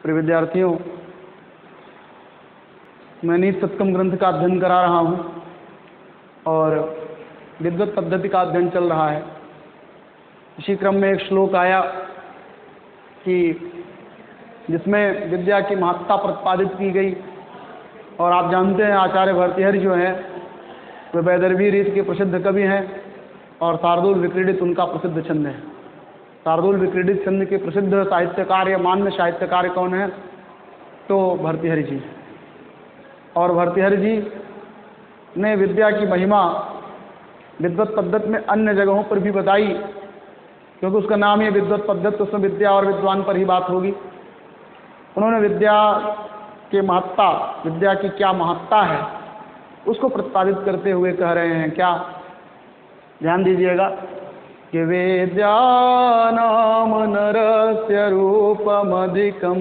प्रिय विद्यार्थियों, मैं नीति सप्तम ग्रंथ का अध्ययन करा रहा हूँ और विद्वत पद्धति का अध्ययन चल रहा है। इसी क्रम में एक श्लोक आया कि जिसमें विद्या की महत्ता प्रतिपादित की गई। और आप जानते हैं आचार्य भर्तृहरि जो हैं वे वैदर्भी रीति के प्रसिद्ध कवि हैं और शार्दूल विक्रीडित उनका प्रसिद्ध छंद है। शार्दूल विक्रीडित छंद के प्रसिद्ध साहित्यकार या मान्य साहित्यकार कौन है? तो भर्तृहरि जी। और भर्तृहरि जी ने विद्या की महिमा विद्वत पद्धति में अन्य जगहों पर भी बताई, क्योंकि उसका नाम ही विद्वत पद्धति, तो उसमें विद्या और विद्वान पर ही बात होगी। उन्होंने विद्या के महत्ता, विद्या की क्या महत्ता है उसको प्रतिपादित करते हुए कह रहे हैं क्या? ध्यान दीजिएगा कि वेद्या नाम नरस्य रूपमधिकं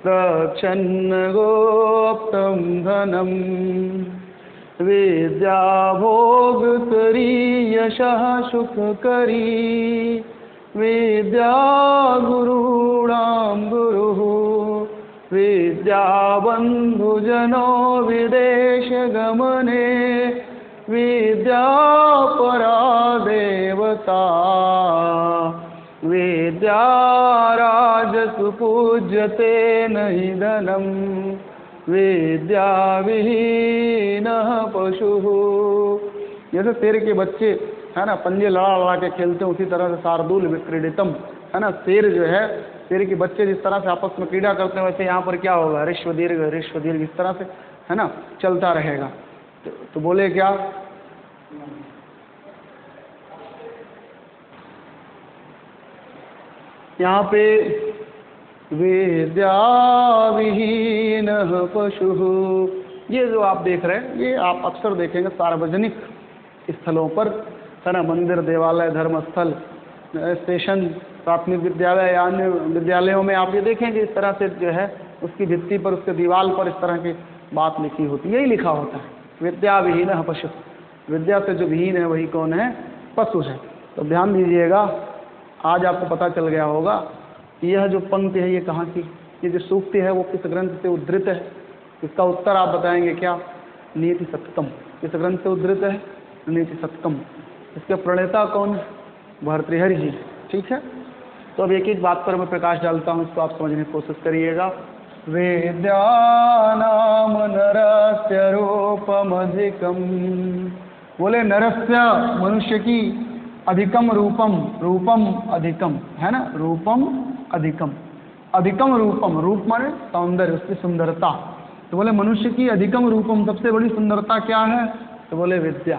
प्रच्छन्न गोप्तं धनं विद्या भोगकरी यशः सुखकरी विद्या गुरूणां गुरुः विद्या बन्धुजनो विदेशगमने विद्या परा देवता विद्या राजसु पूज्यते नहि धनं विद्या विहीनः पशुः। जैसे शेर के बच्चे है ना पंजे लड़ा लड़ा के खेलते हैं, उसी तरह से शार्दूल विक्रीडितम है ना, शेर जो है, शेर के बच्चे जिस तरह से आपस में क्रीड़ा करते हैं वैसे यहाँ पर क्या होगा? ऋष्व दीर्घ इस तरह से है ना चलता रहेगा। तो बोले क्या? यहाँ पे विद्या विहीन पशु, ये जो आप देख रहे हैं ये आप अक्सर देखेंगे सार्वजनिक स्थलों पर है ना, मंदिर, देवालय, धर्मस्थल, स्टेशन, प्राथमिक विद्यालय या अन्य विद्यालयों में आप ये देखेंगे इस तरह से जो है उसकी भित्ति पर, उसके दीवार पर इस तरह की बात लिखी होती है। यही लिखा होता है, विद्या विहीन है पशु। विद्या से जो विहीन है वही कौन है? पशु है। तो ध्यान दीजिएगा, आज आपको पता चल गया होगा यह जो पंक्ति है ये कहाँ की, ये जो सूक्ति है वो किस ग्रंथ से उद्धृत है? इसका उत्तर आप बताएंगे क्या? नीति सप्तम। किस ग्रंथ से उद्धृत है? नीति सप्तम। इसके प्रणेता कौन? भर्तृहरि जी। ठीक है, तो अब एक एक बात पर मैं प्रकाश डालता हूँ, इसको आप समझने की कोशिश करिएगा। वेद्या नाम नरस्य रूपमधिकम, बोले नरस्य मनुष्य की, अधिकम रूपम, रूपम अधिकम है ना, रूपम अधिकम, अधिकम रूपम, रूप माने सौंदर्य, उसकी सुंदरता। तो बोले मनुष्य की अधिकम रूपम, सबसे बड़ी सुंदरता क्या है? तो बोले विद्या।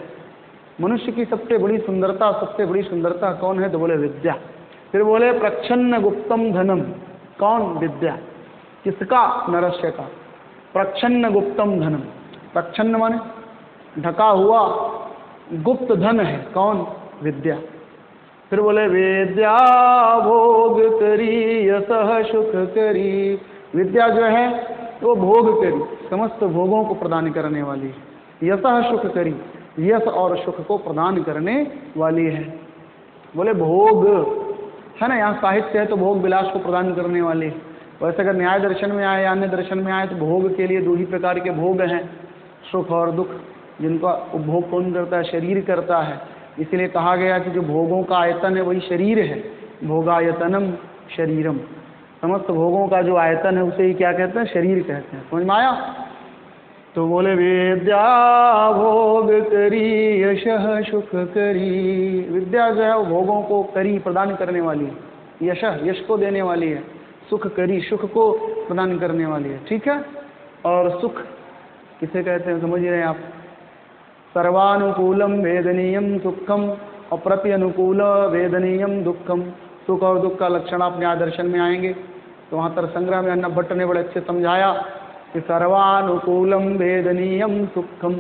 मनुष्य की सबसे बड़ी सुंदरता, सबसे बड़ी सुंदरता कौन है? तो बोले विद्या। फिर बोले प्रच्छन्न गुप्तम धनम, कौन? विद्या। किसका? नरस्य का। प्रच्छन्न गुप्तम धनम, प्रच्छन्न माने ढका हुआ, गुप्त धन है कौन? विद्या। फिर बोले विद्या भोग करी यशः सुख करी, विद्या जो है वो भोग करी, समस्त भोगों को प्रदान करने वाली है। यशः सुख करी, यश और सुख को प्रदान करने वाली है। बोले भोग है ना, यहाँ साहित्य है तो भोग विलास को प्रदान करने वाली है। वैसे अगर न्याय दर्शन में आए या अन्य दर्शन में आए तो भोग के लिए दो ही प्रकार के भोग हैं, सुख और दुख, जिनका उपभोग कौन करता है? शरीर करता है। इसीलिए कहा गया कि जो भोगों का आयतन है वही शरीर है, भोगायतनम शरीरम। समस्त भोगों का जो आयतन है उसे ही क्या कहते हैं? शरीर कहते हैं। समझ में आया? तो बोले विद्या भोग करी यशः सुख करी, विद्या जो है वो भोगों को करी, प्रदान करने वाली है, यशः यश को देने वाली है, सुख करी सुख को प्रदान करने वाली है। ठीक है, और सुख किसे कहते हैं समझ रहे हैं आप? सर्वानुकूलम वेदनीयम सुखम और प्रति अनुकूल वेदनीयम दुखम। सुख और दुख का लक्षण आप न्याय दर्शन में आएंगे तो वहाँ तर संग्रह में अन्ना भट्ट ने बड़े अच्छे समझाया कि सर्वानुकूलम वेदनीयम सुखम।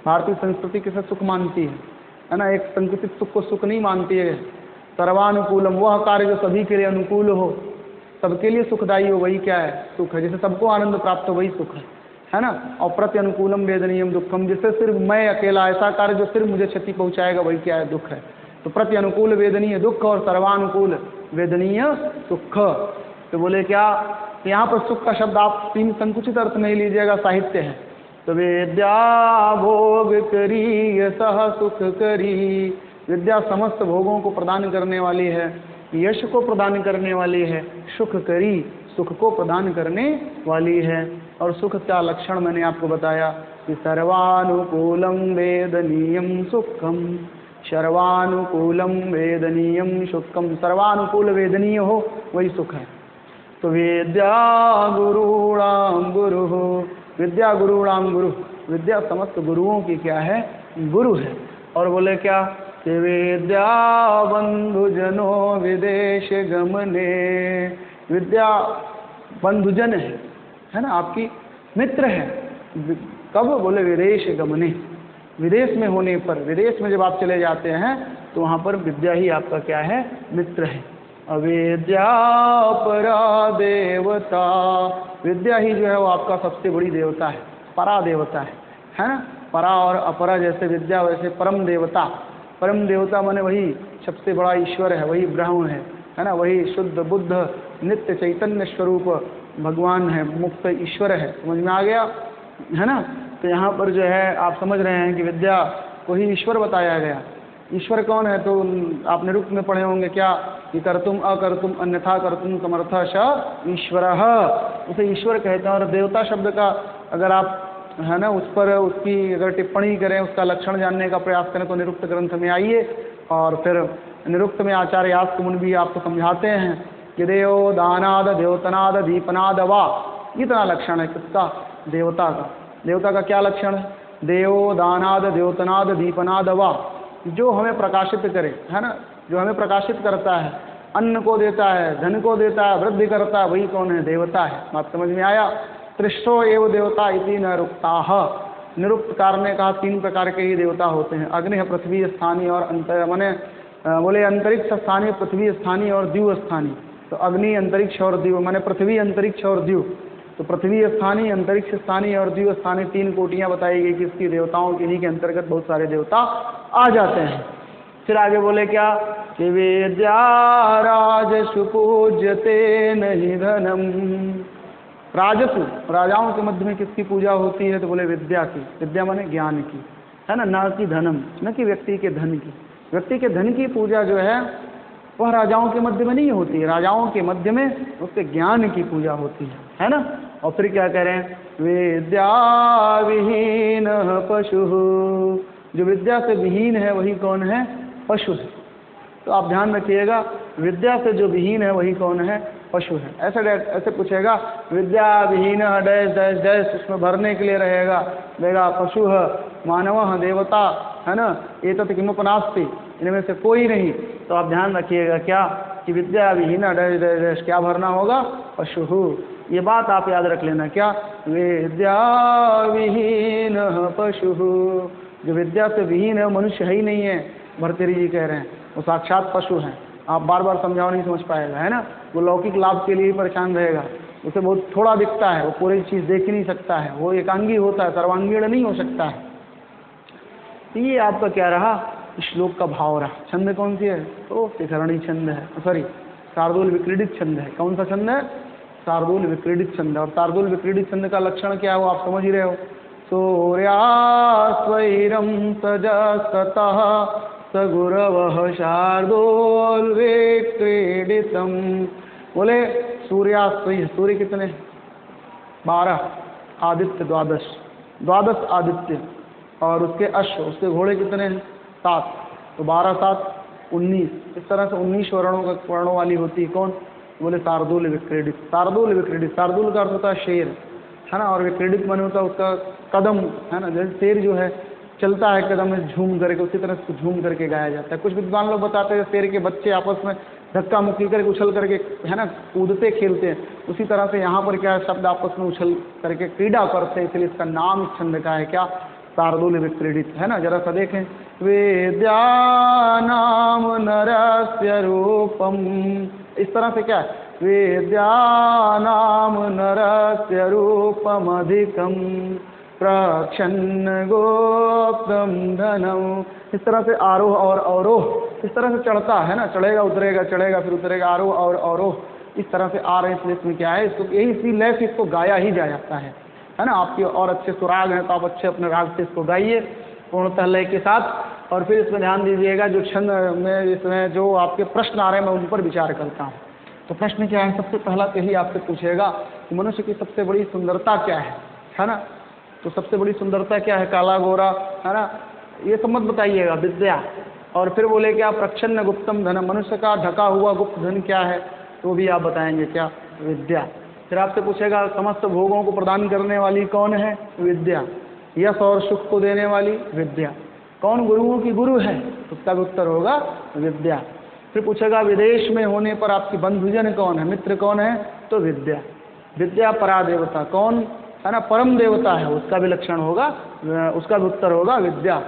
भारतीय संस्कृति किसे सुख मानती है ना? एक संकुचित सुख को सुख नहीं मानती है। सर्वानुकूलम, वह कार्य जो सभी के लिए अनुकूल हो, सबके लिए सुखदायी हो, वही क्या है? सुख है। जैसे सबको आनंद प्राप्त हो वही सुख है ना। और प्रति अनुकूलम वेदनीयम दुखम, जिससे सिर्फ मैं अकेला, ऐसा कार्य जो सिर्फ मुझे क्षति पहुंचाएगा वही क्या है? दुख है। तो प्रति अनुकूल वेदनीय दुख और सर्वानुकूल वेदनीय सुख। तो बोले क्या, यहाँ पर सुख का शब्द आप तीन संकुचित अर्थ में ही लीजिएगा, साहित्य है। तो विद्या भोग करी सह सुख करी, विद्या समस्त भोगों को प्रदान करने वाली है, यश को प्रदान करने वाली है, सुख करी सुख को प्रदान करने वाली है। और सुख का लक्षण मैंने आपको बताया कि सर्वानुकूलम वेदनीयम सुखम, सर्वानुकूलम वेदनीयम सुखम, सर्वानुकूल वेदनीय हो वही सुख है। तो विद्या गुरुणाम गुरु, विद्या गुरुणाम गुरु, विद्या समस्त गुरुओं की क्या है, गुरु है। और बोले क्या कि विद्या बंधुजनों विदेश गमने, विद्या बंधुजन है ना, आपकी मित्र है। कब, बोले विदेश गमने, विदेश में होने पर, विदेश में जब आप चले जाते हैं तो वहाँ पर विद्या ही आपका क्या है, मित्र है। अविद्या परा देवता, विद्या ही जो है वो आपका सबसे बड़ी देवता है, परा देवता है ना। परा और अपरा जैसे विद्या वैसे परम देवता, परम देवता माने वही सबसे बड़ा ईश्वर है, वही ब्रह्म है ना, वही शुद्ध बुद्ध नित्य चैतन्य स्वरूप भगवान है, मुक्त ईश्वर है। समझ में आ गया है ना। तो यहाँ पर जो है आप समझ रहे हैं कि विद्या को ही ईश्वर बताया गया। ईश्वर कौन है, तो आपने रुक में पढ़े होंगे क्या कि कर्तुम अकर्तुम अन्यथा कर्तुम समर्थ स ईश्वरः, उसे ईश्वर कहते हैं। और देवता शब्द का अगर आप है ना उस पर उसकी अगर टिप्पणी करें, उसका लक्षण जानने का प्रयास करें तो निरुक्त ग्रंथ में आइए, और फिर निरुक्त में आचार्य यास्कमुनि भी आपको समझाते हैं कि देव दानाद देवतनाद दीपनाद वा, इतना लक्षण है किसका, देवता का। देवता का क्या लक्षण है, देव दानाद देवतनाद दीपनाद वा, जो हमें प्रकाशित करे, है ना, जो हमें प्रकाशित करता है, अन्न को देता है, धन को देता है, वृद्धि करता है, वही कौन है, देवता है। बात समझ में आया। त्रिशो एव देवता इति न रुक्ताः, निरुक्तकार ने कहा तीन प्रकार के ही देवता होते हैं, अग्नि है, पृथ्वी स्थानीय और अंतर माने बोले अंतरिक्ष स्थानीय, पृथ्वी स्थानीय और द्यू स्थानीय। तो अग्नि अंतरिक्ष और द्यू माने पृथ्वी अंतरिक्ष और द्यू, तो पृथ्वी स्थानीय, अंतरिक्ष स्थानीय और द्यू स्थानीय तीन कोटियां बताई गई कि इसकी देवताओं के, इन्हीं के अंतर्गत बहुत सारे देवता आ जाते हैं। फिर आगे बोले क्या कि विद्या राजसु पूज्यते नहीं धनम, राजसु राजाओं के मध्य में किसकी पूजा होती है, तो बोले विद्या की, विद्या माने ज्ञान की, है ना, न कि धनम, न कि व्यक्ति के धन की। व्यक्ति के धन की पूजा जो है वह राजाओं के मध्य में नहीं होती है, राजाओं के मध्य में उसके ज्ञान की पूजा होती है ना। और फिर क्या कह रहे हैं, विद्या विहीन पशु, जो विद्या से विहीन है वही कौन है, पशु है। तो आप ध्यान रखिएगा, विद्या से जो विहीन है वही कौन है, पशु है। ऐसे पूछेगा विद्या विहीन डैश डैश डैश, उसमें भरने के लिए रहेगा, देगा पशु है, मानव है, देवता है ना, ये तो किमुपनास्ति, इनमें से कोई नहीं। तो आप ध्यान रखिएगा क्या कि विद्या विहीन डैश डैश डैश, क्या भरना होगा, पशु। ये बात आप याद रख लेना, क्या विद्या विहीन पशु, जो विद्या से विहीन है मनुष्य है ही नहीं है, भरतेरी जी कह रहे हैं, वो साक्षात पशु हैं। आप बार बार समझाओ नहीं समझ पाएगा, है ना। वो लौकिक लाभ के लिए ही परेशान रहेगा, उसे बहुत थोड़ा दिखता है, वो पूरी चीज़ देख ही नहीं सकता है, वो एकांगी होता है, सर्वांगीण नहीं हो सकता है। तो ये आपका क्या रहा, श्लोक का भाव रहा। छंद कौन सी है, तो शिखरणी छंद है, सॉरी शार्दूल विक्रीडित छंद है। कौन सा छंद है, शार्दूल विक्रीडित छंद। और शार्दूल विक्रीडित छंद का लक्षण क्या है वो आप समझ ही रहे हो। सूर्यास्वैरं सजस्ततः सगुरवः शार्दूलविक्रीडितम्। बोले सूर्यास्वै, सूर्य कितने, 12, आदित्य 12, 12 आदित्य, और उसके अश्व, उसके घोड़े कितने हैं, 7, तो 12 7 19, इस तरह से 19 वर्णों वाली होती है कौन, बोले शार्दूल विक्रीडित। शार्दूल विक्रीडित, शार्दूल का अर्थ होता है शेर, है ना, और विक्रीडित मन होता है उसका कदम, है ना, जैसे शेर जो है चलता है कदम में झूम करके, उसी तरह से झूम करके गाया जाता है। कुछ विद्वान लोग बताते हैं शेर के बच्चे आपस में धक्का मुक्की करके उछल करके, है ना, कूदते खेलते हैं, उसी तरह से यहाँ पर क्या शब्द आपस में उछल करके क्रीड़ा करते हैं, इसलिए इसका नाम इस छंद का है क्या, शार्दूल विक्रीडित, है ना। जरा सा देखें, विद्या नाम नरस्य रूपम, इस तरह से क्या है, विद्या नाम नरस्य रूपम अधिकम प्रक्षन्न गोप्तम धनम। इस तरह से आरोह और अवरोह, इस तरह से चढ़ता है ना, चढ़ेगा उतरेगा, चढ़ेगा फिर उतरेगा, आरोह और अवरोह, इस तरह से आ रहे हैं, इसलिए इसमें क्या है, इसको यही इसी लय से इसको गाया ही जा जाता है ना। आपके और अच्छे सुराग हैं तो आप अच्छे अपने राग से इसको गाइए पूर्णतः लय के साथ। और फिर इसमें ध्यान दीजिएगा जो छंद में इसमें जो आपके प्रश्न आ रहे हैं मैं उन पर विचार करता हूँ। तो प्रश्न क्या है, सबसे पहला तो यही आपसे पूछेगा कि मनुष्य की सबसे बड़ी सुंदरता क्या है ना। तो सबसे बड़ी सुंदरता क्या है, काला गोरा, है ना, ये सब मत बताइएगा, विद्या। और फिर बोले क्या, प्रच्छन्न गुप्तम धन, मनुष्य का ढका हुआ गुप्त धन क्या है, तो भी आप बताएंगे क्या, विद्या। फिर आपसे पूछेगा समस्त भोगों को प्रदान करने वाली कौन है, विद्या। यश और सुख को देने वाली, विद्या। कौन गुरुओं की गुरु है, तो उसका भी उत्तर होगा विद्या। फिर पूछेगा विदेश में होने पर आपकी बंधुजन कौन है, मित्र कौन है, तो विद्या। विद्या परा देवता कौन है ना, परम देवता है, उसका भी लक्षण होगा, उसका भी उत्तर होगा विद्या।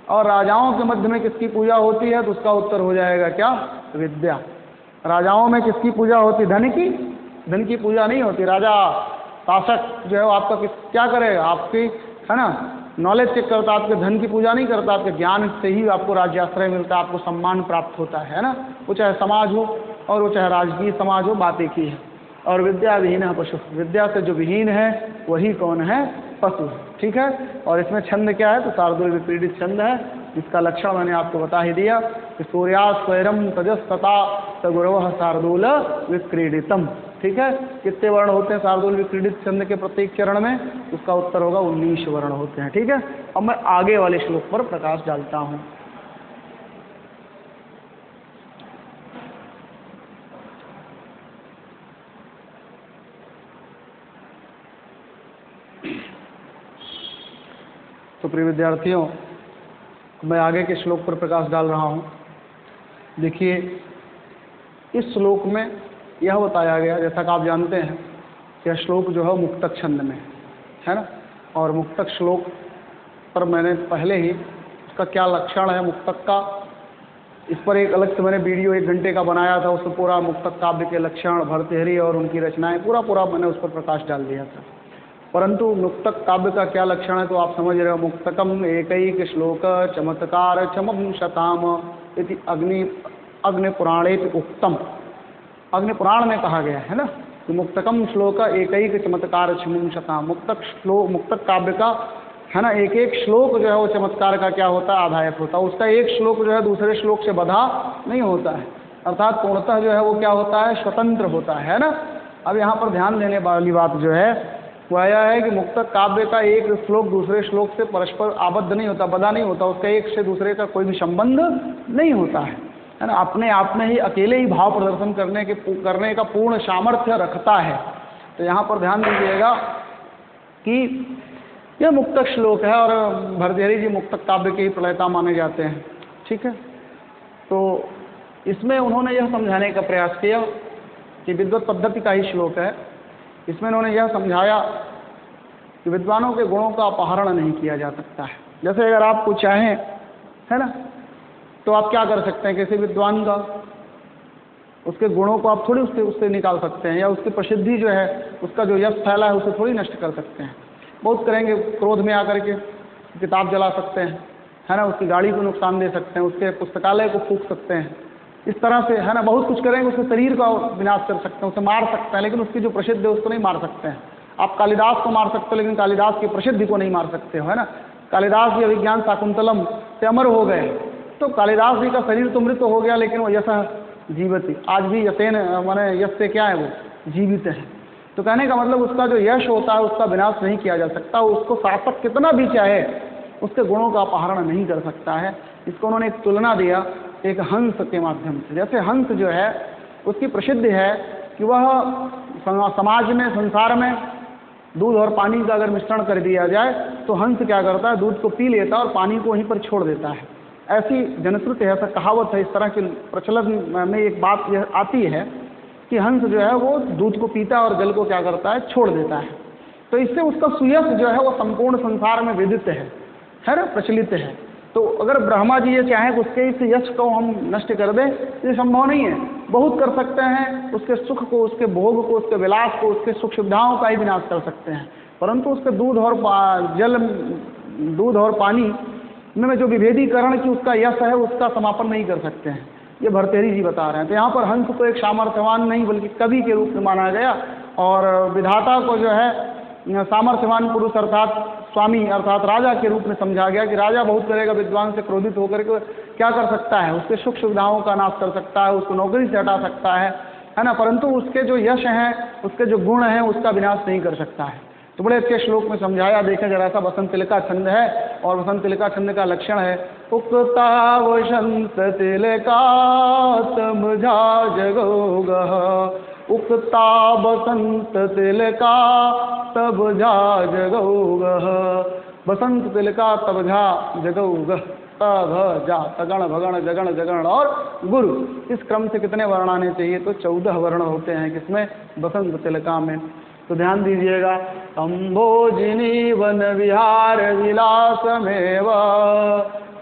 और राजाओं के मध्य में किसकी पूजा होती है, तो उसका उत्तर हो जाएगा क्या, विद्या। राजाओं में किसकी पूजा होती, धन की, धन की पूजा नहीं होती। राजा शासक जो है वो आपका क्या करेगा, आपकी है ना नॉलेज चेक करता, आपके धन की पूजा नहीं करता, आपके ज्ञान से ही आपको राज्याश्रय मिलता है, आपको सम्मान प्राप्त होता है ना। वो चाहे समाज हो और वो चाहे राजकीय समाज हो, बात एक ही है। और विद्या विहीन है पशु, विद्या से जो विहीन है वही कौन है, पशु, ठीक है। और इसमें छंद क्या है, तो शार्दूल विपरीडित छंद है, जिसका लक्षण मैंने आपको बता ही दिया कि सूर्या स्वैरम तजस्तता सगुरव शार्दूल विक्रीडितम, ठीक है। कितने वर्ण होते हैं शार्दूल विक्रीडित छंद के प्रत्येक चरण में, उसका उत्तर होगा 19 वर्ण होते हैं, ठीक है। अब मैं आगे वाले श्लोक पर प्रकाश डालता हूँ। तो प्रिय विद्यार्थियों, मैं आगे के श्लोक पर प्रकाश डाल रहा हूँ। देखिए इस श्लोक में यह बताया गया, जैसा कि आप जानते हैं यह श्लोक जो है मुक्तक छंद में है ना। और मुक्तक श्लोक पर मैंने पहले ही उसका क्या लक्षण है मुक्तक का, इस पर एक अलग से मैंने वीडियो 1 घंटे का बनाया था, उसमें पूरा मुक्तक काव्य के लक्षण, भर्तृहरि और उनकी रचनाएं पूरा मैंने उस पर प्रकाश डाल दिया था। परंतु मुक्तक काव्य का क्या लक्षण है, तो आप समझ रहे हो, मुक्तकम एकैक श्लोक चमत्कार चमम शताम इति अग्नि पुराणे उक्तम। अग्नि पुराण में कहा गया है ना कि मुक्तकम श्लोक एकैक चमत्कार चमम शताम। मुक्तक काव्य का है ना एक एक श्लोक जो है वो चमत्कार का क्या होता है, आधायक होता है। उसका एक श्लोक जो है दूसरे श्लोक से बधा नहीं होता है, अर्थात पूर्णतः जो है वो क्या होता है, स्वतंत्र होता है ना। अब यहाँ पर ध्यान देने वाली बात जो है वो यह है कि मुक्तक काव्य का एक श्लोक दूसरे श्लोक से परस्पर आबद्ध नहीं होता, बधा नहीं होता, उसका एक से दूसरे का कोई भी संबंध नहीं होता है ना। अपने आप में ही अकेले ही भाव प्रदर्शन करने का पूर्ण सामर्थ्य रखता है। तो यहाँ पर ध्यान दीजिएगा कि यह मुक्तक श्लोक है और भर्तृहरि जी मुक्तक काव्य के ही प्रणेता माने जाते हैं, ठीक है। तो इसमें उन्होंने यह समझाने का प्रयास किया कि विद्वत पद्धति का ही श्लोक है। इसमें उन्होंने यह समझाया कि विद्वानों के गुणों का अपहरण नहीं किया जा सकता है। जैसे अगर आपको चाहें है ना, तो आप क्या कर सकते हैं, किसी विद्वान का उसके गुणों को आप थोड़ी उससे निकाल सकते हैं, या उसकी प्रसिद्धि जो है उसका जो यश फैला है उसे थोड़ी नष्ट कर सकते हैं। बहुत करेंगे, क्रोध में आकर के किताब जला सकते हैं है ना, उसकी गाड़ी को नुकसान दे सकते हैं, उसके पुस्तकालय को फूंक सकते हैं, इस तरह से है ना बहुत कुछ करेंगे, उसके शरीर का विनाश कर सकते हैं, उसे मार सकते हैं, लेकिन उसकी जो प्रसिद्ध है उसको नहीं मार सकते हैं। आप कालिदास को मार सकते हो लेकिन कालिदास की प्रसिद्धि को नहीं मार सकते हो, है ना। कालिदास जी अभिज्ञान शाकुंतलम से अमर हो गए, तो कालिदास जी का शरीर तो मृत हो गया लेकिन वो यश जीवित, आज भी यशेन माने यश से क्या है, वो जीवित है। तो कहने का मतलब उसका जो यश होता है उसका विनाश नहीं किया जा सकता, उसको शासक कितना भी चाहे उसके गुणों का अपहरण नहीं कर सकता है। इसको उन्होंने एक तुलना दिया एक हंस के माध्यम से। जैसे हंस जो है उसकी प्रसिद्धि है कि वह समाज में, संसार में दूध और पानी का अगर मिश्रण कर दिया जाए तो हंस क्या करता है, दूध को पी लेता है और पानी को वहीं पर छोड़ देता है। ऐसी जनश्रुति है, ऐसा कहावत है, इस तरह की प्रचलन में एक बात यह आती है कि हंस जो है वो दूध को पीता है और जल को क्या करता है, छोड़ देता है। तो इससे उसका सुयश जो है वो संपूर्ण संसार में विदित है ना, प्रचलित है। तो अगर ब्रह्मा जी ये चाहें कि उसके इस यश को हम नष्ट कर दें, ये संभव नहीं है। बहुत कर सकते हैं, उसके सुख को, उसके भोग को, उसके विलास को, उसके सुख सुविधाओं का ही विनाश कर सकते हैं, परंतु उसके दूध और पानी में जो विभेदीकरण की उसका यश है उसका समापन नहीं कर सकते हैं। ये भर्तृहरि जी बता रहे हैं। तो यहाँ पर हंस को एक सामर्थ्यवान नहीं बल्कि कवि के रूप में माना गया, और विधाता को जो है सामर्थ्यवान पुरुष अर्थात स्वामी अर्थात राजा के रूप में समझा गया कि राजा बहुत करेगा, विद्वान से क्रोधित होकर के क्या कर सकता है, उसके सुख सुविधाओं का नाश कर सकता है, उसको नौकरी से हटा सकता है ना, परंतु उसके जो यश हैं, उसके जो गुण हैं, उसका विनाश नहीं कर सकता है। तो बड़े अच्छे श्लोक में समझाया। देखें जरा सा, बसंत तिलका छंद है और बसंत तिलका छंद का लक्षण है उक्ता वसंत तिलका समझा जगोगः, उक्ता बसंत तिलका तब जा जगोगः, बसंत तिलका तब जा जगोगः, तब जा तगण भगण जगण जगण और गुरु, इस क्रम से कितने वर्ण आने चाहिए, तो 14 वर्ण होते हैं किसमें, बसंत तिलका में। तो ध्यान दीजिएगा, अम्भोजिनी वन विहार विलासमेव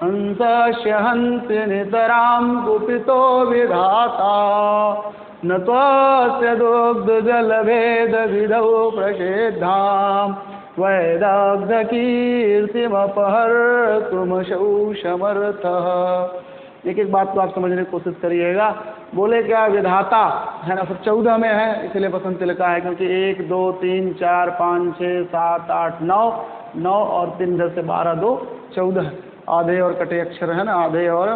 हंसस्य हंति नितरां कुपितो विधाता, न त्वस्य दुग्ध जल भेद विधौ प्रसिद्धां वैदग्ध कीर्तिमपहर्तुम शौषमर्थः। एक एक बात को आप समझने की कोशिश करिएगा। बोले क्या, विधाता है ना, सब 14 में है, इसलिए बसंत तिलका है, क्योंकि 1 2 3 4 5 6 7 8 9 और 3 10 से 12 2 14 आधे और कटे अक्षर है ना, आधे और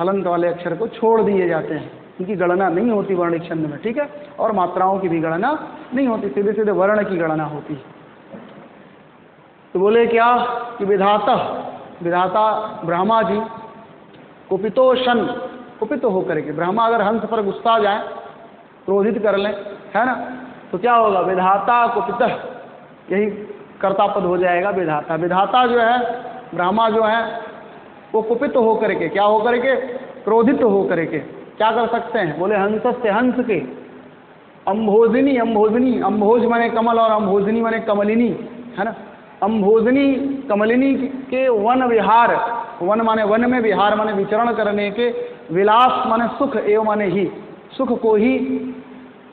हलंत वाले अक्षर को छोड़ दिए जाते हैं, इनकी गणना नहीं होती वर्णिक छंद में, ठीक है, और मात्राओं की भी गणना नहीं होती, सीधे सीधे वर्ण की गणना होती है। तो बोले क्या कि विधाता ब्रह्मा जी कुपितोशन, कुपित होकर के, ब्रह्मा अगर हंस पर गुस्सा जाए, क्रोधित कर लें, है ना, तो क्या होगा, विधाता कुपित, यही कर्ता पद हो जाएगा विधाता। विधाता जो है, ब्रह्मा जो है, वो कुपित होकर के, क्या होकर के, क्रोधित होकर के क्या कर सकते हैं, बोले हंस से, हंस के, अम्भोजिनी, अम्भोजिनी, अम्भोज माने कमल और अम्भोजिनी माने कमलिनी, है ना, अम्भोजिनी कमलिनी के वन विहार, वन माने वन में, विहार माने विचरण करने के, विलास माने सुख, एवं माने ही, सुख को ही,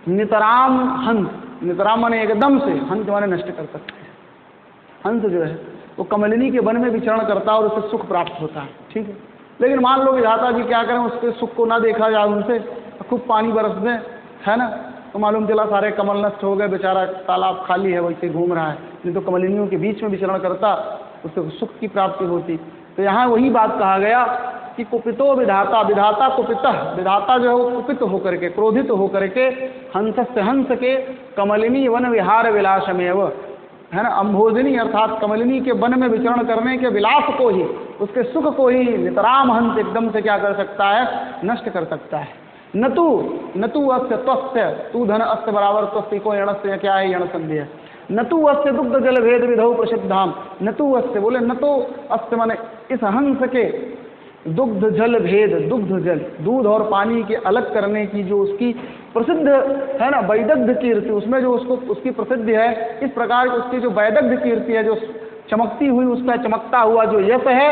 नितराम हंस, नितराम माने एकदम से, हंस माने नष्ट कर सकते हैं। हंस जो है वो कमलिनी के वन में विचरण करता है और उसे सुख प्राप्त होता है, ठीक है। लेकिन मान लो विधाता जी क्या करें, उसके सुख को ना देखा जाए उनसे, खूब पानी बरस दें, है ना, तो मालूम चला सारे कमल नष्ट हो गए, बेचारा तालाब खाली है, वैसे घूम रहा है, नहीं तो कमलिनियों के बीच में विचरण करता, उससे सुख की प्राप्ति होती। तो यहाँ वही बात कहा गया कि कुपितो विधाता, विधाता कुपितः, विधाता जो है वो कुपित होकर के, क्रोधित होकर के, हंस से, हंस के, कमलिनी वन विहार विलासमेव, है ना, अम्भोजिनी अर्थात कमलिनी के वन में विचरण करने के विलास को ही, उसके सुख को ही नितराम हंस एकदम से क्या कर सकता है, नष्ट कर सकता है। नतु अस्य त्वस्य, तू धन अस्य बराबर त्वस्य को यणस्य, क्या है यण संधि है, नतु अस्य दुग्ध जल भेद विधौ प्रसिद्धाम, नतु अस्य, बोले नतो अस्य माने इस हंस के, दुग्ध जल भेद, दुग्ध जल, दूध और पानी के अलग करने की जो उसकी प्रसिद्ध है ना वैदग्ध कीर्ति, उसमें जो उसको उसकी प्रसिद्धि है, इस प्रकार की उसकी जो वैदग्ध कीर्ति है, जो चमकती हुई, उसका चमकता हुआ जो यश है,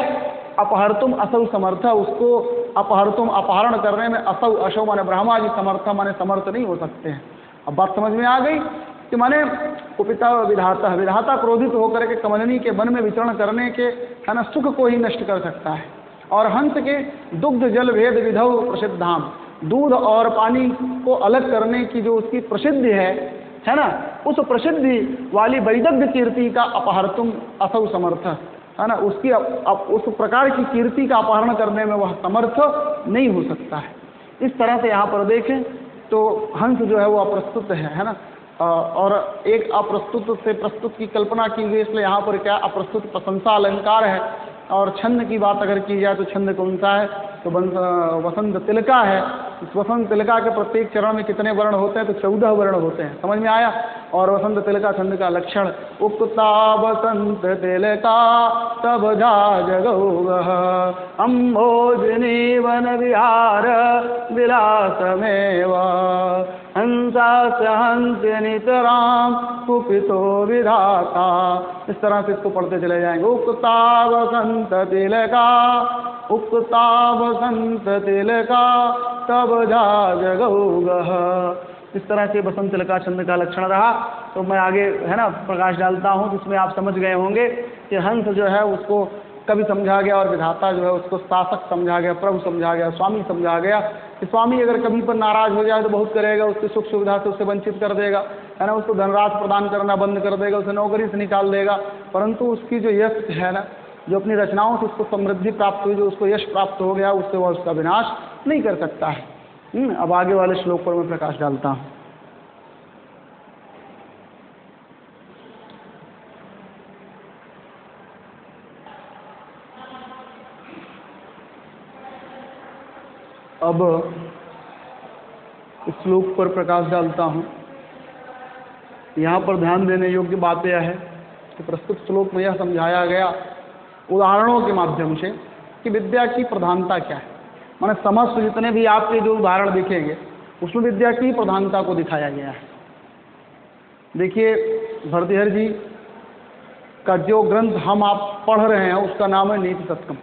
अपहर्तुम असौ समर्थ, उसको अपहर्तुम अपहरण करने में असौ, अशौ माने ब्रह्मा जी, समर्थ माने समर्थ नहीं हो सकते हैं। अब बात समझ में आ गई कि माने कुपिता विधाता, विधाता क्रोधित होकर के कमलिनी के वन में विचरण करने के, है ना, सुख को ही नष्ट कर सकता है। और हंस के दुग्ध जल भेद विधौ प्रसिद्धाम, दूध और पानी को अलग करने की जो उसकी प्रसिद्धि है ना, उस प्रसिद्धि वाली वैदग्ध कीर्ति का अपहर्तुम असौ समर्थ, है ना, उसकी उस प्रकार की कीर्ति का अपहरण करने में वह समर्थ नहीं हो सकता है। इस तरह से यहाँ पर देखें तो हंस जो है वो अप्रस्तुत है ना, और एक अप्रस्तुत से प्रस्तुत की कल्पना की गई, इसलिए यहाँ पर क्या अप्रस्तुत प्रशंसा अलंकार है। और छंद की बात अगर की जाए तो छंद कौन सा है, तो वसंत तिलका है। इस वसंत तिलका के प्रत्येक चरण में कितने वर्ण होते हैं, तो 14 वर्ण होते हैं, समझ में आया। और वसंत तिलका छंद का लक्षण, उक्ता वसंत तिलका तब जा जगौगः, अम्भोजिनी वन विहार विलासमेव, हंसा सहंस्य नितराम कुपितो विधाता। इस तरह से इसको पढ़ते चले जाएंगे। उक्ता वसंत तिलका, उक्ता वसंत तिलका तब जा जगौगः। इस तरह से बसंत तिलका छंद का लक्षण रहा। तो मैं आगे है ना प्रकाश डालता हूँ, जिसमें आप समझ गए होंगे कि हंस जो है उसको कवि समझा गया और विधाता जो है उसको शासक समझा गया, प्रभु समझा गया, स्वामी समझा गया। कि स्वामी अगर कभी पर नाराज हो जाए तो बहुत करेगा, उसकी सुख सुविधा से उसे वंचित कर देगा, है ना, उसको धनराशि प्रदान करना बंद कर देगा, उसे नौकरी से निकाल देगा, परंतु उसकी जो यश है ना, जो अपनी रचनाओं से उसको समृद्धि प्राप्त हुई, जो उसको यश प्राप्त हो गया, उससे वह उसका विनाश नहीं कर सकता है। अब आगे वाले श्लोक पर मैं प्रकाश डालता हूँ। अब इस श्लोक पर प्रकाश डालता हूँ। यहाँ पर ध्यान देने योग्य बात यह है कि प्रस्तुत श्लोक में यह समझाया गया उदाहरणों के माध्यम से कि विद्या की प्रधानता क्या है। माने समस्त जितने भी आपके जो उदाहरण दिखेंगे उसमें विद्या की प्रधानता को दिखाया गया है। देखिए भर्तृहरि जी का जो ग्रंथ हम आप पढ़ रहे हैं उसका नाम है नीति शतकम।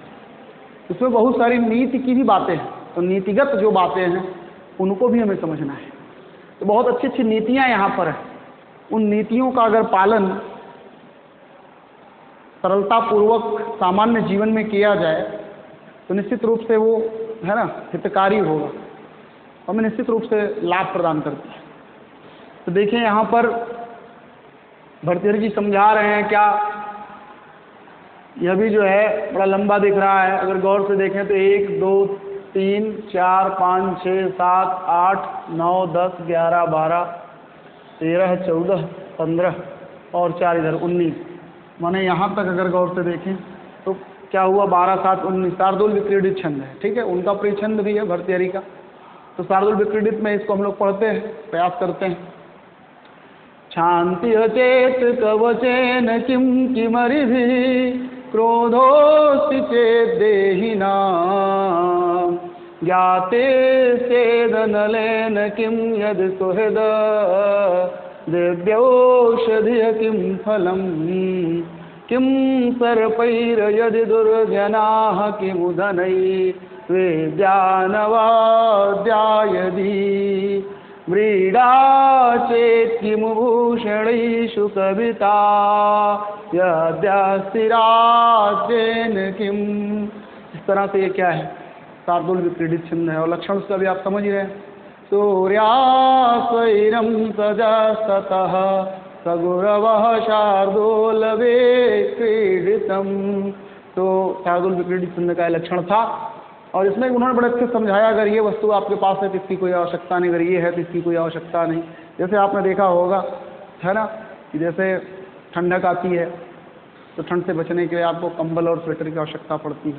इसमें बहुत सारी नीति की भी बातें हैं, तो नीतिगत जो बातें हैं उनको भी हमें समझना है। तो बहुत अच्छी अच्छी नीतियाँ यहाँ पर हैं। उन नीतियों का अगर पालन सरलतापूर्वक सामान्य जीवन में किया जाए तो निश्चित रूप से वो है ना हितकारी होगा, हमें निश्चित रूप से लाभ प्रदान करती है। तो देखिए यहाँ पर भर्तृहरि जी समझा रहे हैं क्या, यह भी जो है बड़ा लंबा दिख रहा है। अगर गौर से देखें तो 1 2 3 4 5 6 7 8 9 10 11 12 13 14 15 और 4 इधर 19, माने यहाँ तक अगर गौर से देखें तो क्या हुआ 12 7 19 शार्दूल विक्रीडित छंद है। ठीक है, उनका परिछंद भी है भर्तृहरि का। तो शार्दूल विक्रीडित में इसको हम लोग पढ़ते हैं, प्रयास करते हैं। शांति चेत कवचेन किम किमरिभिः क्रोधोऽस्ति चेत् देहिनां ज्ञाते सेदनलेन किं यद् सुहृद दिव्यौषधिः किं फलम् किं सर्पैर्यदि दुर्जनाः किमुदनैः वेद्यानवाद्यायधि व्रीडा चेत् किमुभूषणैषु कविता यद्यास्तिराज्येन किम। इस तरह से ये क्या है, शार्दूल विक्रीडित छंद है और लक्षण उसका भी आप समझ ही रहे हैं। सूर्यास्वैरं सजस्ततः सगुरवः शार्दूल विक्रीडितम्। तो शार्दूल विक्रीडित छंद का लक्षण था और इसमें उन्होंने बड़े अच्छे समझाया, अगर ये वस्तु आपके पास है तो इसकी कोई आवश्यकता नहीं, अगर ये है तो इसकी कोई आवश्यकता नहीं। जैसे आपने देखा होगा है ना कि जैसे ठंडक आती है तो ठंड से बचने के लिए आपको कंबल और स्वेटर की आवश्यकता पड़ती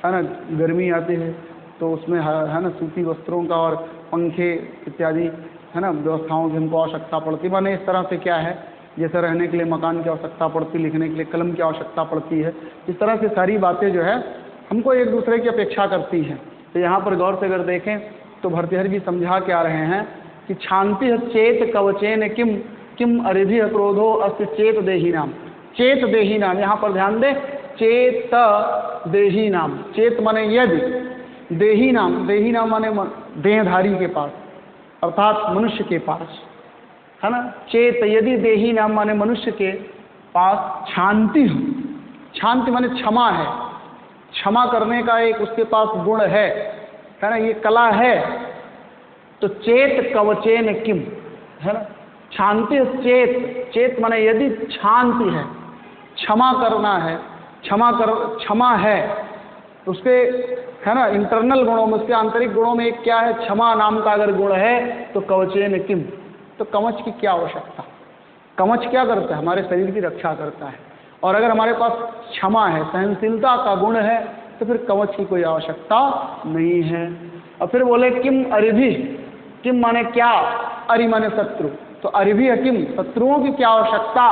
है ना। गर्मी आती है तो उसमें है ना सूती वस्त्रों का और पंखे इत्यादि है ना व्यवस्थाओं की हमको आवश्यकता पड़ती। माने इस तरह से क्या है, जैसे रहने के लिए मकान की आवश्यकता पड़ती, लिखने के लिए कलम की आवश्यकता पड़ती है। इस तरह से सारी बातें जो है हमको एक दूसरे की अपेक्षा करती हैं। तो यहाँ पर गौर से अगर देखें तो भर्तृहरि जी समझा क्या रहे हैं कि क्षांति चेत कवचेन किम किम अरिधि क्रोधो अस्ति चेत देही नाम। चेत देही नाम, यहाँ पर ध्यान दें, चेत देही नाम। चेत माने यदि, देही नाम माने देहधारी के पास अर्थात मनुष्य के पास, है ना। चेत यदि देही नाम माने मनुष्य के पास शांति हो, शांति माने क्षमा है, क्षमा करने का एक उसके पास गुण है ना, ये कला है। तो चेत कवचेन किम, है ना, शांति चेत, चेत माने यदि शांति है, क्षमा करना है, क्षमा है, तो उसके है ना इंटरनल गुणों में, उसके आंतरिक गुणों में एक क्या है, क्षमा नाम का अगर गुण है तो कवचेन किम, तो कवच की क्या आवश्यकता। कवच क्या करता है, हमारे शरीर की रक्षा करता है। और अगर हमारे पास क्षमा है, सहनशीलता का गुण है, तो फिर कवच की कोई आवश्यकता नहीं है। और फिर बोले किम अरिभि, किम माने क्या, अरि माने शत्रु, तो अरिभि किम, शत्रुओं की क्या आवश्यकता।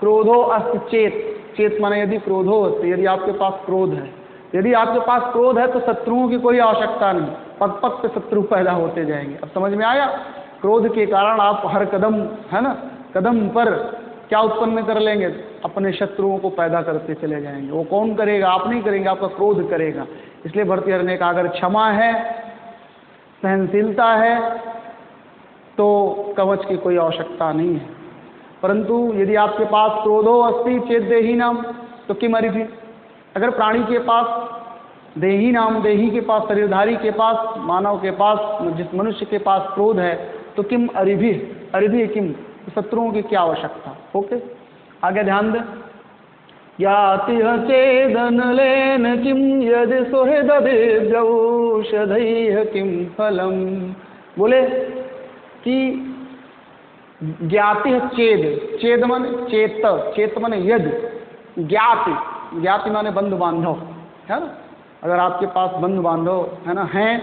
क्रोधो अस्ति चेत, चेत माने यदि क्रोधो अस्ति, यदि आपके पास क्रोध है, यदि आपके पास क्रोध है तो शत्रुओं की कोई आवश्यकता नहीं, पग पग पे शत्रु पैदा होते जाएंगे। अब समझ में आया, क्रोध के कारण आप हर कदम है ना कदम पर क्या उत्पन्न कर लेंगे, अपने शत्रुओं को पैदा करते चले जाएंगे। वो कौन करेगा, आप नहीं करेंगे, आपका क्रोध करेगा। इसलिए भर्तृहरि ने कहा अगर क्षमा है, सहनशीलता है, तो कवच की कोई आवश्यकता नहीं है। परंतु यदि आपके पास क्रोधो अस्ति चेत देही नाम, तो किम अरिभि, अगर प्राणी के पास देही नाम, देही के पास, शरीरधारी के पास, मानव के पास, जिस मनुष्य के पास क्रोध है, तो किम अरिभि, अरिभि किम, शत्रुओं की क्या आवश्यकता। ओके, आगे ध्यान दें। याति चेदन लेन किम यदि सुहृद दिव्यौषधैः किम फलम। बोले कि ज्ञाति है चेद, चेद माने चेत, चेत माने यदि, ज्ञाति, ज्ञाति माने बंधु बांधव, है ना। अगर आपके पास बंधु बांधव है ना हैं,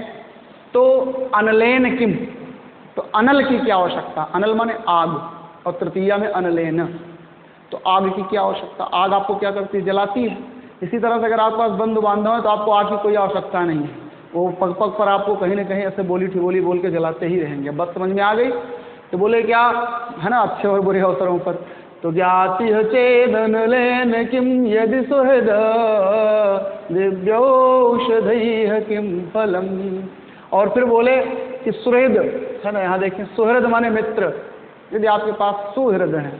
तो अनलेन किम, तो अनल की क्या आवश्यकता, अनल माने आग, और तृतीया में अनलेन, तो आग की क्या आवश्यकता, आग आपको क्या करती है, जलाती है। इसी तरह से अगर आपके पास बंधु बांधव है तो आपको आग की कोई आवश्यकता नहीं है, वो पग पग पर आपको कहीं ना कहीं ऐसे बोली ठिबोली बोल के जलाते ही रहेंगे। बात समझ में आ गई। तो बोले क्या है ना, अच्छे और बुरे अवसरों पर, तो ज्ञाति चेदन लेन किम यदि सुहृद दिव्यौषधैः किम फलम। और फिर बोले कि सुहृद है ना, यहाँ देखें, सुहृद माने मित्र, यदि आपके पास सुहृद है,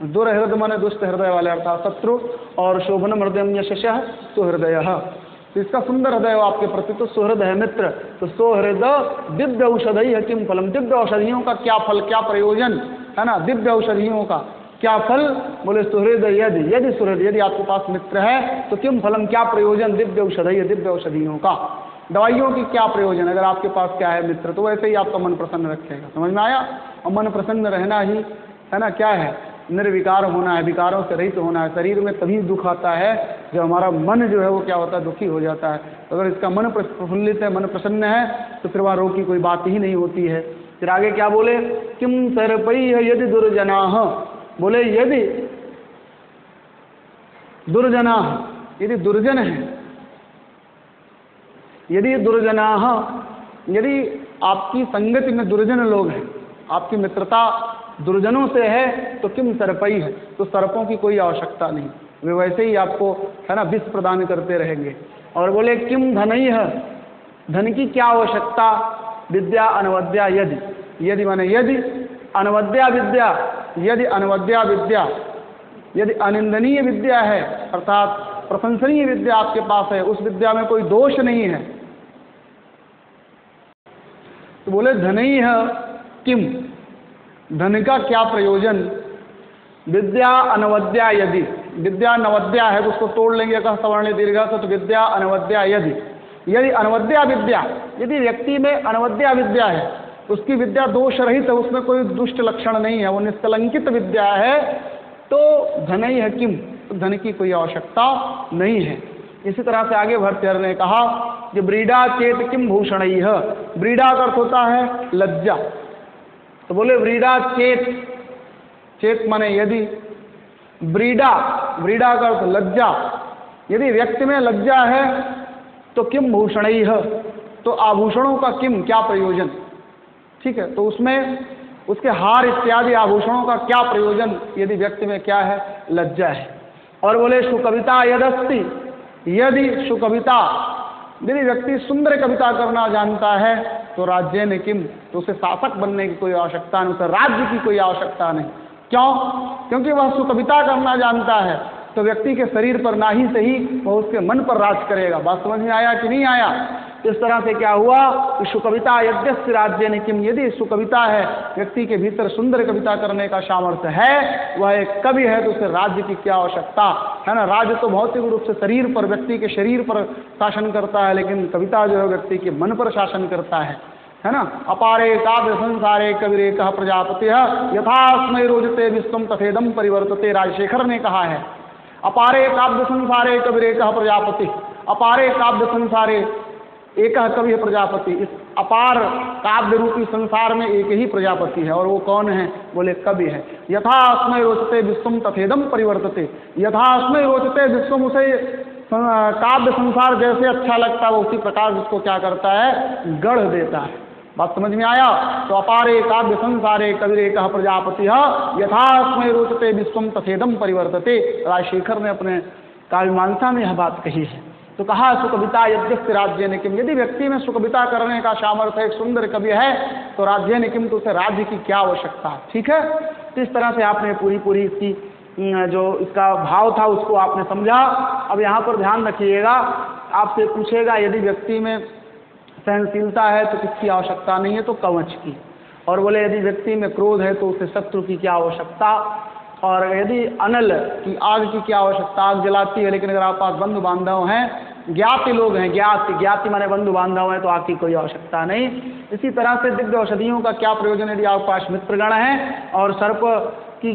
दुर्हृद माने दुष्ट हृदय वाले अर्थात शत्रु, और शोभनम हृदयम यशस्यः सुहृदयः, तो इसका सुंदर हृदय आपके प्रति, तो सुहृद है मित्र, तो सुहृद दिव्य औषधि है किम फलम, दिव्य औषधियों का क्या फल, क्या प्रयोजन है ना, दिव्य औषधियों का क्या फल। बोले सुहृद यदि, यदि सुहृद, यदि आपके पास मित्र है तो किम फलम, क्या प्रयोजन, दिव्य औषधि, दिव्य औषधियों का, दवाइयों की क्या प्रयोजन। अगर आपके पास क्या है मित्र, तो वैसे ही आपका मन प्रसन्न रखेगा। समझ में आया। और मन प्रसन्न रहना ही है ना क्या है, निर्विकार होना है, विकारों से रहित होना है। शरीर में तभी दुख आता है जब हमारा मन जो है वो क्या होता है, दुखी हो जाता है। तो अगर इसका मन प्रफुल्लित है, मन प्रसन्न है, तो फिर वहाँ रोग की कोई बात ही नहीं होती है। फिर आगे क्या बोले, किम सर्पई है यदि दुर्जनाः, बोले यदि दुर्जनाः, यदि दुर्जन है, यदि दुर्जनाः, यदि आपकी संगति में दुर्जन लोग हैं, आपकी मित्रता दुर्जनों से है, तो किम सर्पई है, तो सर्पों की कोई आवश्यकता नहीं, वे वैसे ही आपको है ना विष प्रदान करते रहेंगे। और बोले किम धनई है, धन की क्या आवश्यकता, विद्या अनवद्या यदि, यदि माने यदि, अनवद्या विद्या, यदि अनवद्या विद्या, यदि अनिंदनीय विद्या है अर्थात प्रशंसनीय विद्या आपके पास है, उस विद्या में कोई दोष नहीं है, तो बोले धनई है किम, धन का क्या प्रयोजन, विद्या अनवद्या यदि, विद्या नवद्या है तो उसको तोड़ लेंगे कहा सवर्ण दीर्घा से, तो विद्या अनवद्या यदि, यदि अनवद्या विद्या, यदि व्यक्ति में अनवद्या विद्या है, उसकी विद्या दोष रहित है, उसमें कोई दुष्ट लक्षण नहीं है, वो निष्कलंकित विद्या है, तो धन ही है किम, तो धन की कोई आवश्यकता नहीं है। इसी तरह से आगे भर्तृहरि ने कहा कि ब्रीडा चेत किम भूषणई है, ब्रीडा का अर्थ होता है लज्जा, तो बोले व्रीडा चेत, चेत माने यदि, ब्रीडा, ब्रीडा का अर्थ लज्जा, यदि व्यक्ति में लज्जा है तो किम भूषणई है, तो आभूषणों का किम क्या प्रयोजन, ठीक है, तो उसमें उसके हार इत्यादि आभूषणों का क्या प्रयोजन, यदि व्यक्ति में क्या है, लज्जा है। और बोले सुकविता यदस्ति, यदि सुकविता, यदि व्यक्ति सुंदर कविता करना जानता है, तो राज्य ने किम, तो उसे शासक बनने की कोई आवश्यकता नहीं, उसे राज्य की कोई आवश्यकता नहीं। क्यों, क्योंकि वह सुकविता करना जानता है, तो व्यक्ति के शरीर पर ना ही सही वह उसके मन पर राज करेगा। बात समझ में आया कि नहीं आया। इस तरह से क्या हुआ कि सुकविता यद्यस्य राज्य ने किम, यदि सुकविता है, व्यक्ति के भीतर सुंदर कविता करने का सामर्थ्य है, वह एक कवि है, तो उसे राज्य की क्या आवश्यकता है ना। राज्य तो भौतिक रूप से शरीर पर, व्यक्ति के शरीर पर शासन करता है, लेकिन कविता जो है व्यक्ति के मन पर शासन करता है ना। अपारे काव्य संसारे कविरे कह प्रजापति यथास्मय रोजते विश्वम तथेदम परिवर्तते, राजशेखर ने कहा है। अपारे काव्य संसारे कविरे कह प्रजापति, अपारे काव्य संसारे एक कवि है प्रजापति, इस अपार काव्य रूपी संसार में एक ही प्रजापति है, और वो कौन है, बोले कवि है। यथास्मय रोचते विश्वम तथेदम परिवर्तते, यथास्मय रोचते विश्वम, उसे काव्य संसार जैसे अच्छा लगता है उसी प्रकार उसको क्या करता है, गढ़ देता है। बात समझ में आया। तो अपारे काव्य संसारे कविरे कह प्रजापति यथास्मय रोचते विश्वम तथेदम परिवर्तते, राजशेखर ने अपने काव्यमानसा में यह बात कही है। तो कहा सुकविता यद्यस्य राज्य ने किम, यदि व्यक्ति में सुकविता करने का सामर्थ्य, एक सुंदर कवि है, तो राज्य ने किम, तो उसे राज्य की क्या आवश्यकता। ठीक है, तो इस तरह से आपने पूरी इसकी जो इसका भाव था उसको आपने समझा। अब यहाँ पर ध्यान रखिएगा, आपसे पूछेगा यदि व्यक्ति में सहनशीलता है तो किसकी आवश्यकता नहीं है, तो कवच की। और बोले यदि व्यक्ति में क्रोध है तो उसे शत्रु की क्या आवश्यकता, और यदि अनल की आग की क्या आवश्यकता, आग जलाती है, लेकिन अगर आपके पास बंधु बांधव हैं, ज्ञाति लोग हैं, ज्ञाति माने बंधु बांधव हैं, तो आग की कोई आवश्यकता नहीं। इसी तरह से दिव्य औषधियों का क्या प्रयोजन यदि आपके पास मित्रगण हैं, और सर्प की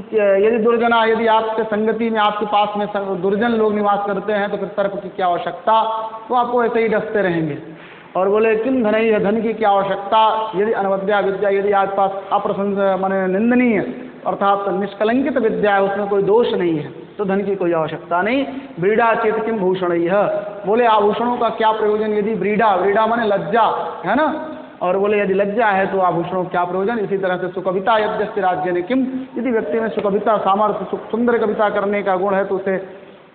यदि दुर्जना, यदि आपके संगति में आपके पास में दुर्जन लोग निवास करते हैं, तो फिर सर्प की क्या आवश्यकता, तो आपको ऐसे ही डसते रहेंगे। और बोले किम धन ही, धन की क्या आवश्यकता, यदि अनवद्या विद्या, यदि आपके पास अप्रशंस माने निंदनीय अर्थात निष्कलंकित विद्या है, उसमें कोई दोष नहीं है, तो धन की कोई आवश्यकता नहीं। व्रीड़ा चेत किम भूषण, यह बोले आभूषणों का क्या प्रयोजन, यदि व्रीड़ा माने लज्जा है ना, और बोले यदि लज्जा है तो आभूषणों का क्या प्रयोजन। इसी तरह से सुकविता यद्यस्य राज्य ने किम, यदि व्यक्ति में सुकविता सामर्थ्य सुंदर कविता करने का गुण है तो उसे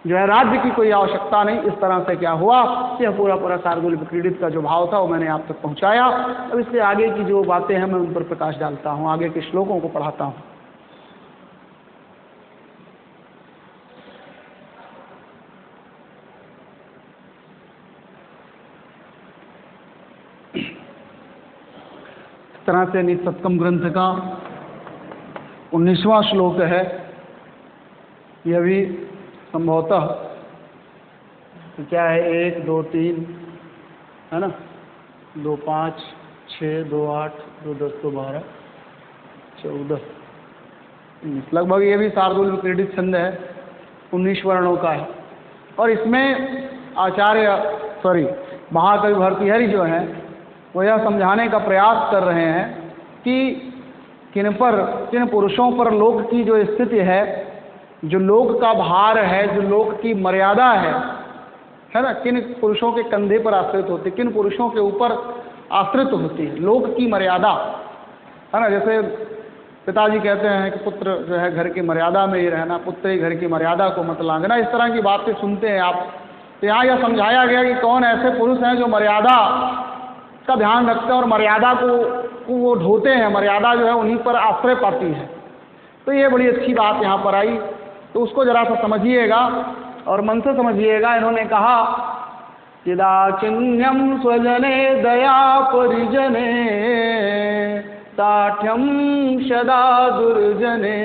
जो है राज्य की कोई आवश्यकता नहीं। इस तरह से क्या हुआ, यह पूरा शार्दूल क्रीडित का जो भाव था वो मैंने आप तक पहुंचाया। अब इससे आगे की जो बातें हैं मैं उन पर प्रकाश डालता हूँ, आगे के श्लोकों को पढ़ाता हूँ। इस तरह से निसत्कम ग्रंथ का 19वां श्लोक है। यह भी संभवतः तो क्या है, 1 2 3 है ना, 2 5 6 2 8 2 10 2 12 14 19, लगभग ये भी शार्दूल क्रीडित छंद है, 19 वर्णों का है। और इसमें महाकवि भर्तृहरि जो हैं वो यह समझाने का प्रयास कर रहे हैं कि किन पुरुषों पर लोक की जो स्थिति है, जो लोक का भार है, जो लोक की मर्यादा है ना, किन पुरुषों के कंधे पर आश्रित होती, किन पुरुषों के ऊपर आश्रित होती है लोक की मर्यादा, है ना। जैसे पिताजी कहते हैं कि पुत्र जो है घर की मर्यादा में ही रहना, पुत्र ही घर की मर्यादा को मत लांघना, इस तरह की बातें सुनते हैं आप। तो यहाँ यह समझाया गया कि कौन ऐसे पुरुष हैं जो मर्यादा का ध्यान रखते हैं और मर्यादा को वो ढोते हैं, मर्यादा जो है उन्हीं पर आश्रय पाती है। तो ये बड़ी अच्छी बात यहाँ पर आई, तो उसको जरा सा समझिएगा और मन से समझिएगा। इन्होंने कहा कि दाक्षिण्यम स्वजने दया परिजने साठ्यम सदा दुर्जने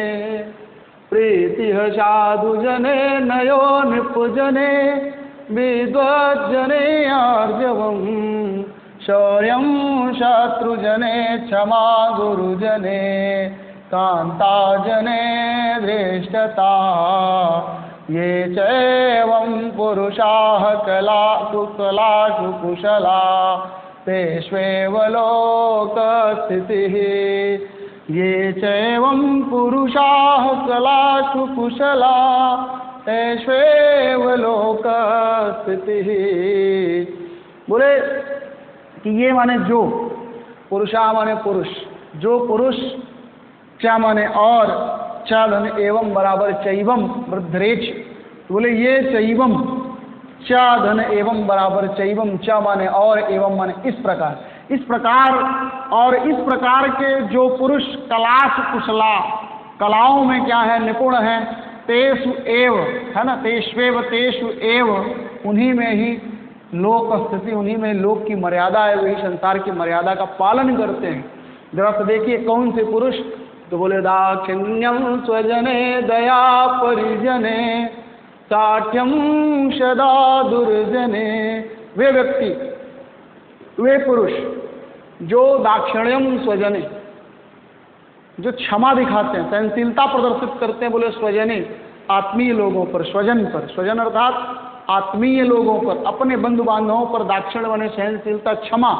प्रीतिः साधुजने नयो निपुजने विद्वज्जने आर्जवम् शौर्यं शत्रुजने क्षमा गुरुजने कांताजने धृष्टता ये चैवं पुरुषाः कलासु कुशला तेष्वेव लोकस्थितिः ये चैवं पुरुषाः कलासु कुशला तेष्वेव लोकस्थितिः। बोले कि ये माने जो, पुरुषा माने पुरुष, जो पुरुष, चा माने और, चा धन एवं बराबर चैवम वृद्धरेच, बोले ये चैवम, चा धन एवं बराबर चैवम, चा माने और, एवं माने इस प्रकार और इस प्रकार के जो पुरुष कलाश कुशला, कलाओं में क्या है, निपुण है, तेषु एव, है ना, तेष्वेव तेषु एव, उन्हीं में ही लोक स्थिति, उन्हीं में लोक की मर्यादा है, वही संसार की मर्यादा का पालन करते हैं। जरा सा देखिए कौन से पुरुष, तो बोले दाक्षिण्यम स्वजने दया परिजने साठ्यम सदा दुर्जने, वे व्यक्ति, वे पुरुष जो दाक्षिण्यम स्वजने, जो क्षमा दिखाते हैं, सहनशीलता प्रदर्शित करते हैं, बोले स्वजने, आत्मीय लोगों पर, स्वजन पर, स्वजन अर्थात आत्मीय लोगों पर, अपने बंधु बांधवों पर दाक्षिण्य बने, सहनशीलता, क्षमा,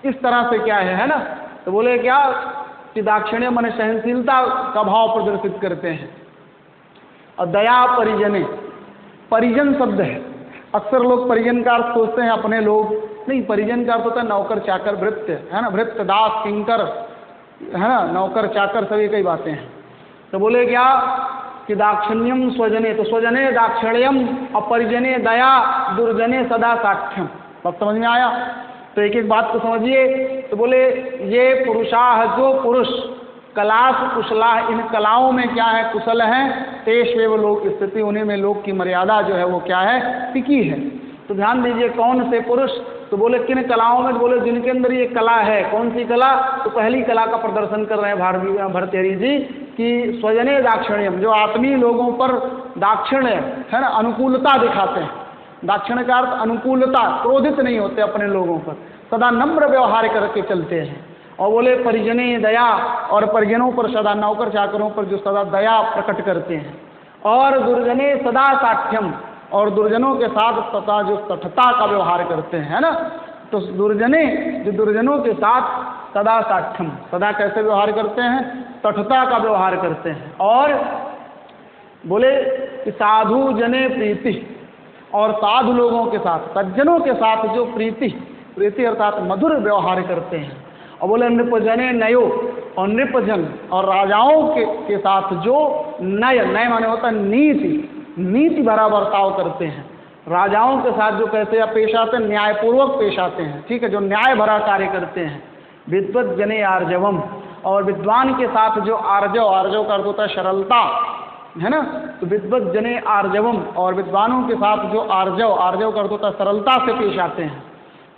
इस तरह से क्या है ना। तो बोले क्या कि दाक्षिण्य माने सहनशीलता का भाव प्रदर्शित करते हैं। और दया परिजने, परिजन शब्द है, अक्सर लोग परिजन का अर्थ सोचते हैं अपने लोग, नहीं, परिजन का अर्थ होता है नौकर चाकर, भृत्य, है ना, भृत्य दास किंकर, है ना, नौकर चाकर, सभी कई बातें हैं। तो बोले क्या कि दाक्षिण्यम स्वजने, तो स्वजने दाक्षिण्यम, अपरिजने दया, दुर्जने सदा साक्ष्यम। बात समझ में आया? तो एक एक बात को समझिए। तो बोले ये पुरुषाः, जो पुरुष, कलास कुशला, इन कलाओं में क्या है कुशल है, तेषवेव लोक स्थिति, उन्हीं में लोक की मर्यादा जो है वो क्या है टिकी है। तो ध्यान दीजिए कौन से पुरुष, तो बोले किन कलाओं में, तो बोले जिनके अंदर ये कला है। कौन सी कला, तो पहली कला का प्रदर्शन कर रहे हैं भर्तृहरि जी कि स्वजने दाक्षिण्यम, जो आत्मीय लोगों पर दाक्षिण्य है ना, अनुकूलता दिखाते हैं। दाक्षिण्य का अर्थ अनुकूलता, क्रोधित नहीं होते अपने लोगों पर, सदा नम्र व्यवहार करके चलते हैं। और बोले परिजने दया, और परिजनों पर सदा, नौकर चाकरों पर जो सदा दया प्रकट करते हैं। और दुर्जने सदा साठ्यम, और दुर्जनों के साथ सदा जो तटता का व्यवहार करते हैं, है ना। तो दुर्जने, जो दुर्जनों के साथ सदा साठ्यम, सदा कैसे व्यवहार करते हैं, तटता का व्यवहार करते हैं। और बोले कि साधु जने प्रीति, और साधु लोगों के साथ, सज्जनों के साथ जो प्रीति, प्रीति अर्थात मधुर व्यवहार करते हैं। और बोले नृपजने नयो, और नृपजन और राजाओं के साथ जो नय, नय माने होता है नीति, नीति भरा बर्ताव करते हैं। राजाओं के साथ जो कैसे पेश आते हैं, न्यायपूर्वक पेश आते हैं, ठीक है, जो न्याय भरा कार्य करते हैं। विद्वत जने आर्जवम, और विद्वान के साथ जो आर्जव, आर्जव का अर्थ होता है सरलता, है ना। तो विद्वत जने आर्जवम, और विद्वानों के साथ जो आर्जव, आर्जव का अर्थ होता है सरलता से पेश आते हैं।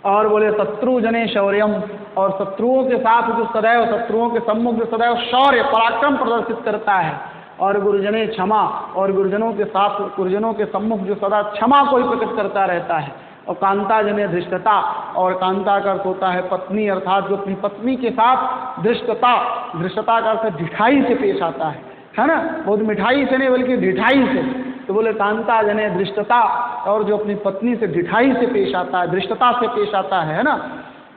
और बोले शत्रु जने शौर्यम, और शत्रुओं के साथ जो सदैव, शत्रुओं के सम्मुख जो सदैव शौर्य पराक्रम प्रदर्शित करता है। और गुरुजने क्षमा, और गुरुजनों के साथ, गुरुजनों के सम्मुख जो सदा क्षमा को ही प्रकट करता रहता है। और कांता जने धृष्टता, और कांता का अर्थ होता है पत्नी, अर्थात जो अपनी पत्नी के साथ धृष्टता, धृष्टता का अर्थ ढिठाई से पेश आता है ना, बहुत मिठाई से नहीं बल्कि ढिठाई से। तो बोले कांता जने धृष्टता, और जो अपनी पत्नी से ढिठाई से पेश आता है, धृष्टता से पेश आता है ना।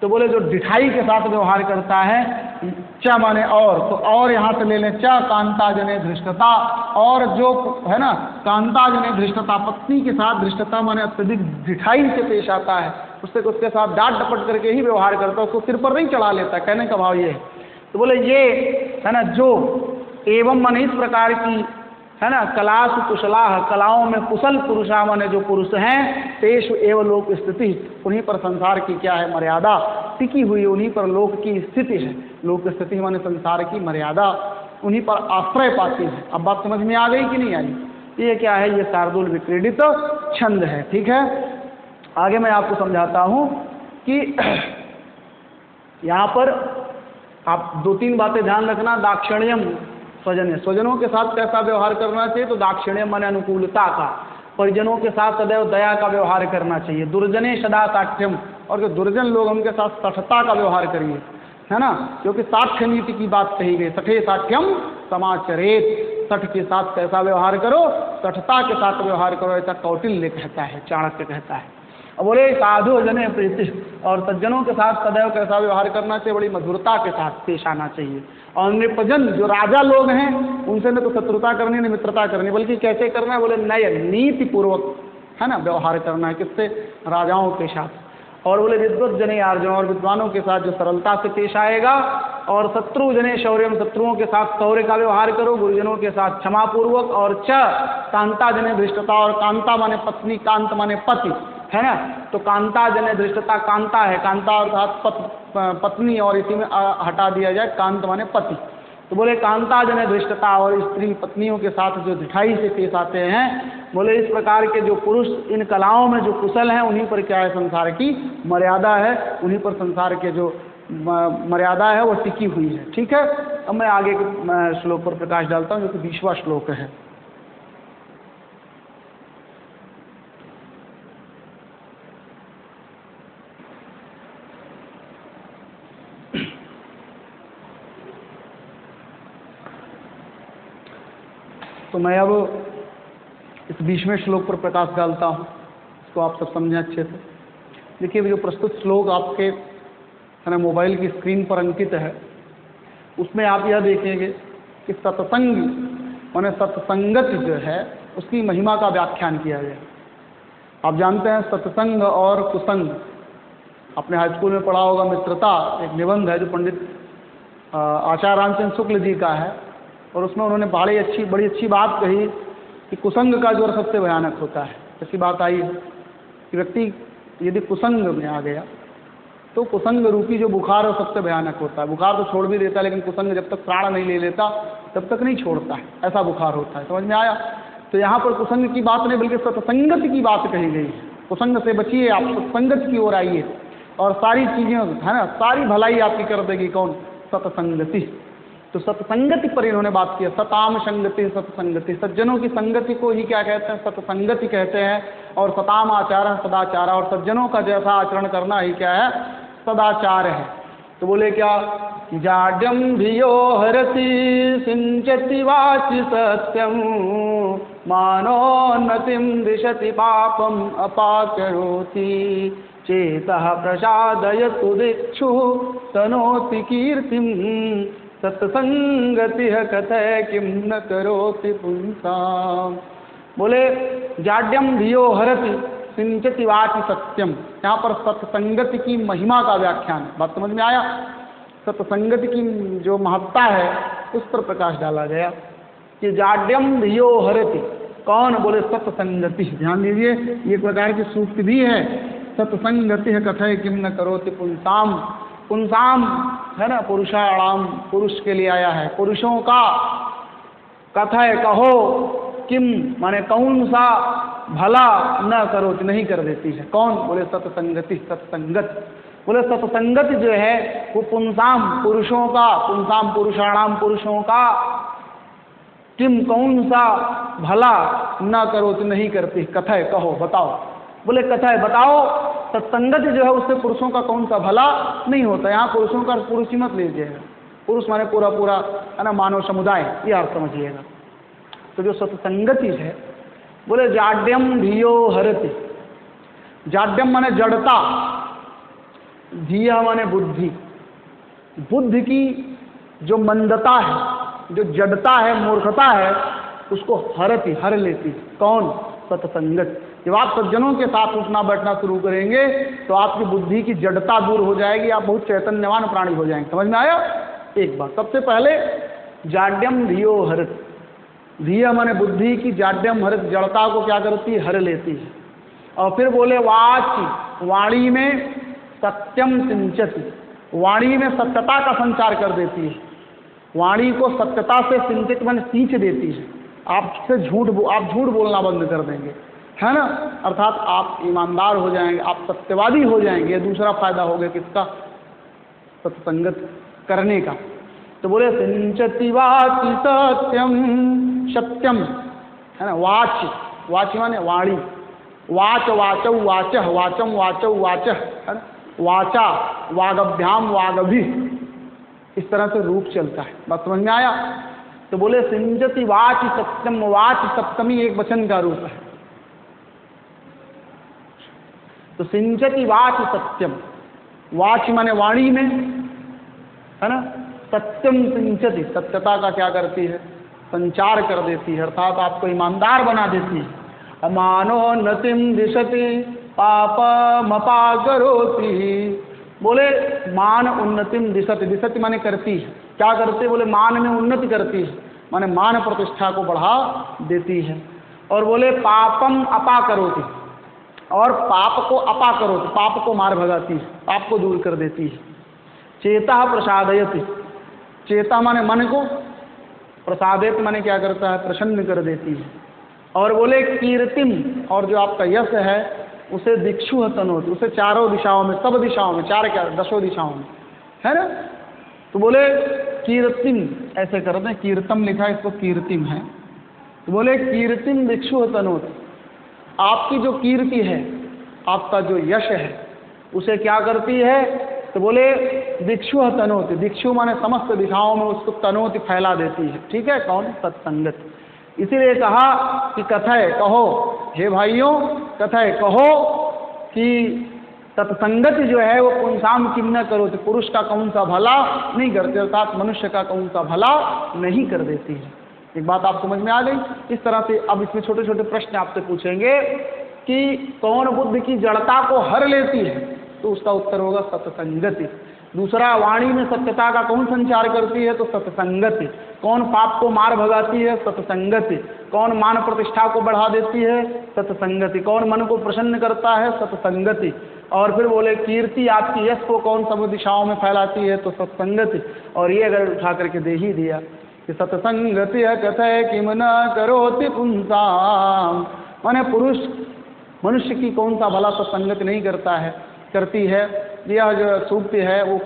तो बोले जो ढिठाई के साथ व्यवहार करता है, च माने और, तो और यहाँ से ले लें च, कांता जने धृष्टता, और जो है ना कांता जने धृष्टता, पत्नी के साथ धृष्टता माने अत्यधिक ढिठाई से पेश आता है, उसके साथ डांट डपट करके ही व्यवहार करता है, उसको सिर पर नहीं चढ़ा लेता, कहने का भाव ये है। तो बोले ये है ना, जो एवं माने इस प्रकार की है ना, कलास कुशलाह, कलाओं में कुशल पुरुषा माने जो पुरुष हैं, तेषु एव लोक स्थिति, उन्हीं पर संसार की क्या है मर्यादा टिकी हुई, उन्हीं पर लोक की स्थिति है। लोक स्थिति माने संसार की मर्यादा उन्हीं पर आश्रय पाती है। अब बात समझ में आ गई कि नहीं आई? ये क्या है, ये शार्दूल विक्रीडित छंद है, ठीक है। आगे मैं आपको समझाता हूँ कि यहाँ पर आप 2-3 बातें ध्यान रखना। दाक्षिण्यम स्वजन, स्वजनों के साथ कैसा व्यवहार करना चाहिए, तो दाक्षिण्यम माने अनुकूलता का। परिजनों के साथ सदैव दया का व्यवहार करना चाहिए। दुर्जने सदा साठ्यम, और जो दुर्जन लोग उनके साथ सठता का व्यवहार करिए, है ना, क्योंकि साठ्य नीति की बात कही गई। सठे साठ्यम समाचरेत, सठ के साथ कैसा व्यवहार करो, सठता के साथ व्यवहार करो, ऐसा कौटिल्य कहता है, चाणक्य कहता है। अब बोले साधु जने प्रीति, और सज्जनों के साथ सदैव कैसा व्यवहार करना चाहिए, बड़ी मधुरता के साथ पेश आना चाहिए। और नृपजन, जो राजा लोग हैं, उनसे न तो शत्रुता करनी न मित्रता करनी, बल्कि कैसे करना है, बोले नय नीति पूर्वक है ना व्यवहार करना है, किससे, राजाओं के साथ। और बोले विद्वत जने आर्जन, और विद्वानों के साथ जो सरलता से पेश आएगा। और शत्रु जने शौर्यम, शत्रुओं के साथ शौर्य का व्यवहार करो। गुरुजनों के साथ क्षमापूर्वक। और च कांता जने धृष्टता, और कांता माने पत्नी, कांत माने पति, है ना। तो कांता जने धृष्टता, कांता है, कांता अर्थात पत्नी, और इसी में हटा दिया जाए कांत माने पति। तो बोले कांता जने धृष्टता, और स्त्री पत्नियों के साथ जो ढिठाई से पेश आते हैं। बोले इस प्रकार के जो पुरुष इन कलाओं में जो कुशल हैं, उन्हीं पर क्या है, संसार की मर्यादा है, उन्हीं पर संसार के जो मर्यादा है वो टिकी हुई है, ठीक है। अब मैं आगे के श्लोक पर प्रकाश डालता हूँ, जो कि 20वां श्लोक है। तो मैं अब इस 20वें श्लोक पर प्रकाश डालता हूँ, इसको आप सब समझें अच्छे से। देखिए जो प्रस्तुत श्लोक आपके है ना मोबाइल की स्क्रीन पर अंकित है, उसमें आप यह देखेंगे कि सत्संग माने सत्संगत जो है उसकी महिमा का व्याख्यान किया गया। आप जानते हैं सत्संग और कुसंग, आपने हाई स्कूल में पढ़ा होगा, मित्रता एक निबंध है जो पंडित आचार्य रामचंद्र शुक्ल जी का है, और उसमें उन्होंने बड़ी अच्छी बात कही कि कुसंग का ज्वर सबसे भयानक होता है। ऐसी बात आई है कि व्यक्ति यदि कुसंग में आ गया तो कुसंग रूपी जो बुखार है सबसे भयानक होता है। बुखार तो छोड़ भी देता है, लेकिन कुसंग जब तक प्राण नहीं ले लेता तब तक नहीं छोड़ता है, ऐसा बुखार होता है। समझ में आया? तो यहाँ पर कुसंग की बात नहीं बल्कि सत्संगत की बात कही गई है। कुसंग से बचिए, आप सत्संगत की ओर आइए और सारी चीज़ें है ना, सारी भलाई आपकी कर देगी कौन? सत्संगति। तो सत्संगति पर इन्होंने बात की, सताम संगति सत्संगति, सज्जनों की संगति को ही क्या कहते हैं? सत्संगति कहते हैं। और सताम आचार सदाचार, और सज्जनों का जैसा आचरण करना ही क्या है? सदाचार है। तो बोले क्या? जाड्यम धियो हरति सिंचति वाचि सत्यम मानोन्नतिम दिशति पापम अपाकरोति चेतः प्रसादयतु दिक्षु तनोति कीर्तिम सत्संगति कथय किम न करोति पुंसाम। बोले जाड्यम धियो हरति सिंचति वाचि सत्यम, यहाँ पर सत्संगति की महिमा का व्याख्यान। बात समझ में आया? सत्संगति की जो महत्ता है उस पर प्रकाश डाला गया कि जाड्यम धियो हरति, कौन? बोले सत्संगति। ध्यान दीजिए, ये प्रकार की सूक्ति भी है। सत्संगति है कथय किम न करोति पुंसाम। पुंसाम है ना, पुरुषाणाम, पुरुष के लिए आया है, पुरुषों का। कथय कहो, किम माने कौन सा भला न करो, नहीं कर देती है। कौन? बोले सत्संगति, सत्संगत। बोले सत्संगत जो है वो पुंसाम, पुरुषों का, पुंसाम पुरुषाणाम, पुरुषों का। किम कौन सा भला न करो, नहीं करती। कथय कहो, बताओ। बोले कथय बताओ, सत्संगत जो है उससे पुरुषों का कौन सा भला नहीं होता। यहाँ पुरुषों का पुरुष ही मत लीजिएगा, पुरुष माने पूरा पूरा है ना, मानव समुदाय, ये आप समझिएगा। तो जो सत्संगति है, बोले जाड्यम धियो हरति। जाड्यम माने जड़ता, धिया माने बुद्धि। बुद्धि की जो मंदता है, जो जड़ता है, मूर्खता है, उसको हरति, हर लेती। कौन? सत्संगत। जब आप सज्जनों के साथ उठना बैठना शुरू करेंगे तो आपकी बुद्धि की जड़ता दूर हो जाएगी, आप बहुत चैतन्यवान प्राणी हो जाएंगे। समझ में आया? एक बात, सबसे पहले जाड्यम धियो हरति। धिया माने बुद्धि की, जाड्यम हरत, जड़ता को क्या करती है? हर लेती है। और फिर बोले वाची, वाणी में सत्यम सिंचति, वाणी में सत्यता का संचार कर देती है। वाणी को सत्यता से सिंचित माने सींच देती है। आपसे आप झूठ बोलना बंद कर देंगे, है ना, अर्थात आप ईमानदार हो जाएंगे, आप सत्यवादी हो जाएंगे। दूसरा फायदा हो गया किसका? सत्संगत करने का। तो बोले सिंचति वाचि सत्यम, सत्यम है ना, वाच, वाच माने वाणी, वाच वाचौ वाचः, वाचम वाचौ वाचः, है ना, वाचा वागभ्याम वागभि, इस तरह से रूप चलता है। बात समझ में आया? तो बोले सिंचति वाचि सत्यम, वाच सप्तमी एक वचन का रूप है। तो सिंचति वाच सत्यम, वाच माने वाणी में, है ना, सत्यम सिंचति, सत्यता का क्या करती है? संचार कर देती है, अर्थात आपको ईमानदार बना देती है। अमानो नतिम दिशति पापमपा करोति। बोले मान उन्नतिम दिशति, दिशति माने करती है। क्या करती? बोले मान में उन्नति करती है, माने मान प्रतिष्ठा को बढ़ा देती है। और बोले पापम अपा करोति, और पाप को अपा करोति, पाप को मार भगाती है, पाप को दूर कर देती है। चेता प्रसादयति, चेता माने मन को, प्रसादित माने क्या करता है? प्रसन्न कर देती है। और बोले कीर्तिम, और जो आपका यश है उसे दिक्षु तनोति, उसे चारों दिशाओं में, सब दिशाओं में, चार क्या, दसों दिशाओं में, है ना। तो बोले कीर्तिम, ऐसे करते हैं, कीर्तम लिखा है, इसको कीर्तिम है। तो बोले कीर्तिम दिक्षु तनोति, आपकी जो कीर्ति है, आपका जो यश है, उसे क्या करती है? तो बोले दिक्षु तनोति, दिक्षु माने समस्त दिशाओं में उसको तनोति, फैला देती है। ठीक है, कौन? सत्संगत। इसीलिए कहा कि कथय कहो, हे भाइयों, कथय कहो कि सत्संगति जो है वो पुंसाम किम न करो, तो पुरुष का कौन सा भला नहीं करती, अर्थात मनुष्य का कौन सा भला नहीं कर देती है। एक बात आप समझ में आ गई? इस तरह से अब इसमें छोटे छोटे प्रश्न आपसे पूछेंगे कि कौन बुद्धि की जड़ता को हर लेती है, तो उसका उत्तर होगा सत्संगति। दूसरा, वाणी में सत्यता का कौन संचार करती है? तो सत्संगति। कौन पाप को मार भगाती है? सत्संगति। कौन मान प्रतिष्ठा को बढ़ा देती है? सत्संगति। कौन मन को प्रसन्न करता है? सत्संगति। और फिर बोले कीर्ति आपकी यश को कौन सब दिशाओं में फैलाती है, तो सत्संगति। और ये अगर उठा करके दे ही दिया कि सत्संगति कथय किम न करोति पुंसाम, माने पुरुष मनुष्य की कौन सा भला सत्संगत नहीं करता है, करती है। यह जो सूक्ति है वो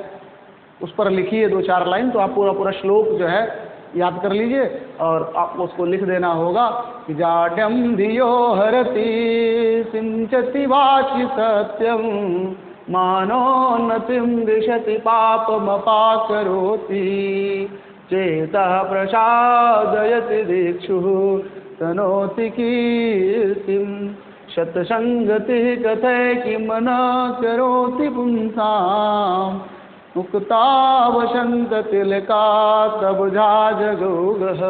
उस पर लिखी है 2-4 लाइन, तो आप पूरा श्लोक जो है याद कर लीजिए और आपको उसको लिख देना होगा कि जाड्यम धियो हरति सिंचति वाचि सत्यम मानोन्नतिम दिशति पापमपाकरोति चेतः प्रसादयति दीक्षुः तनोति कीर्तिम शतसंगति कथय किम न करोति पुंसाम मुक्ता वसंत तिलका तब जा जगोगः।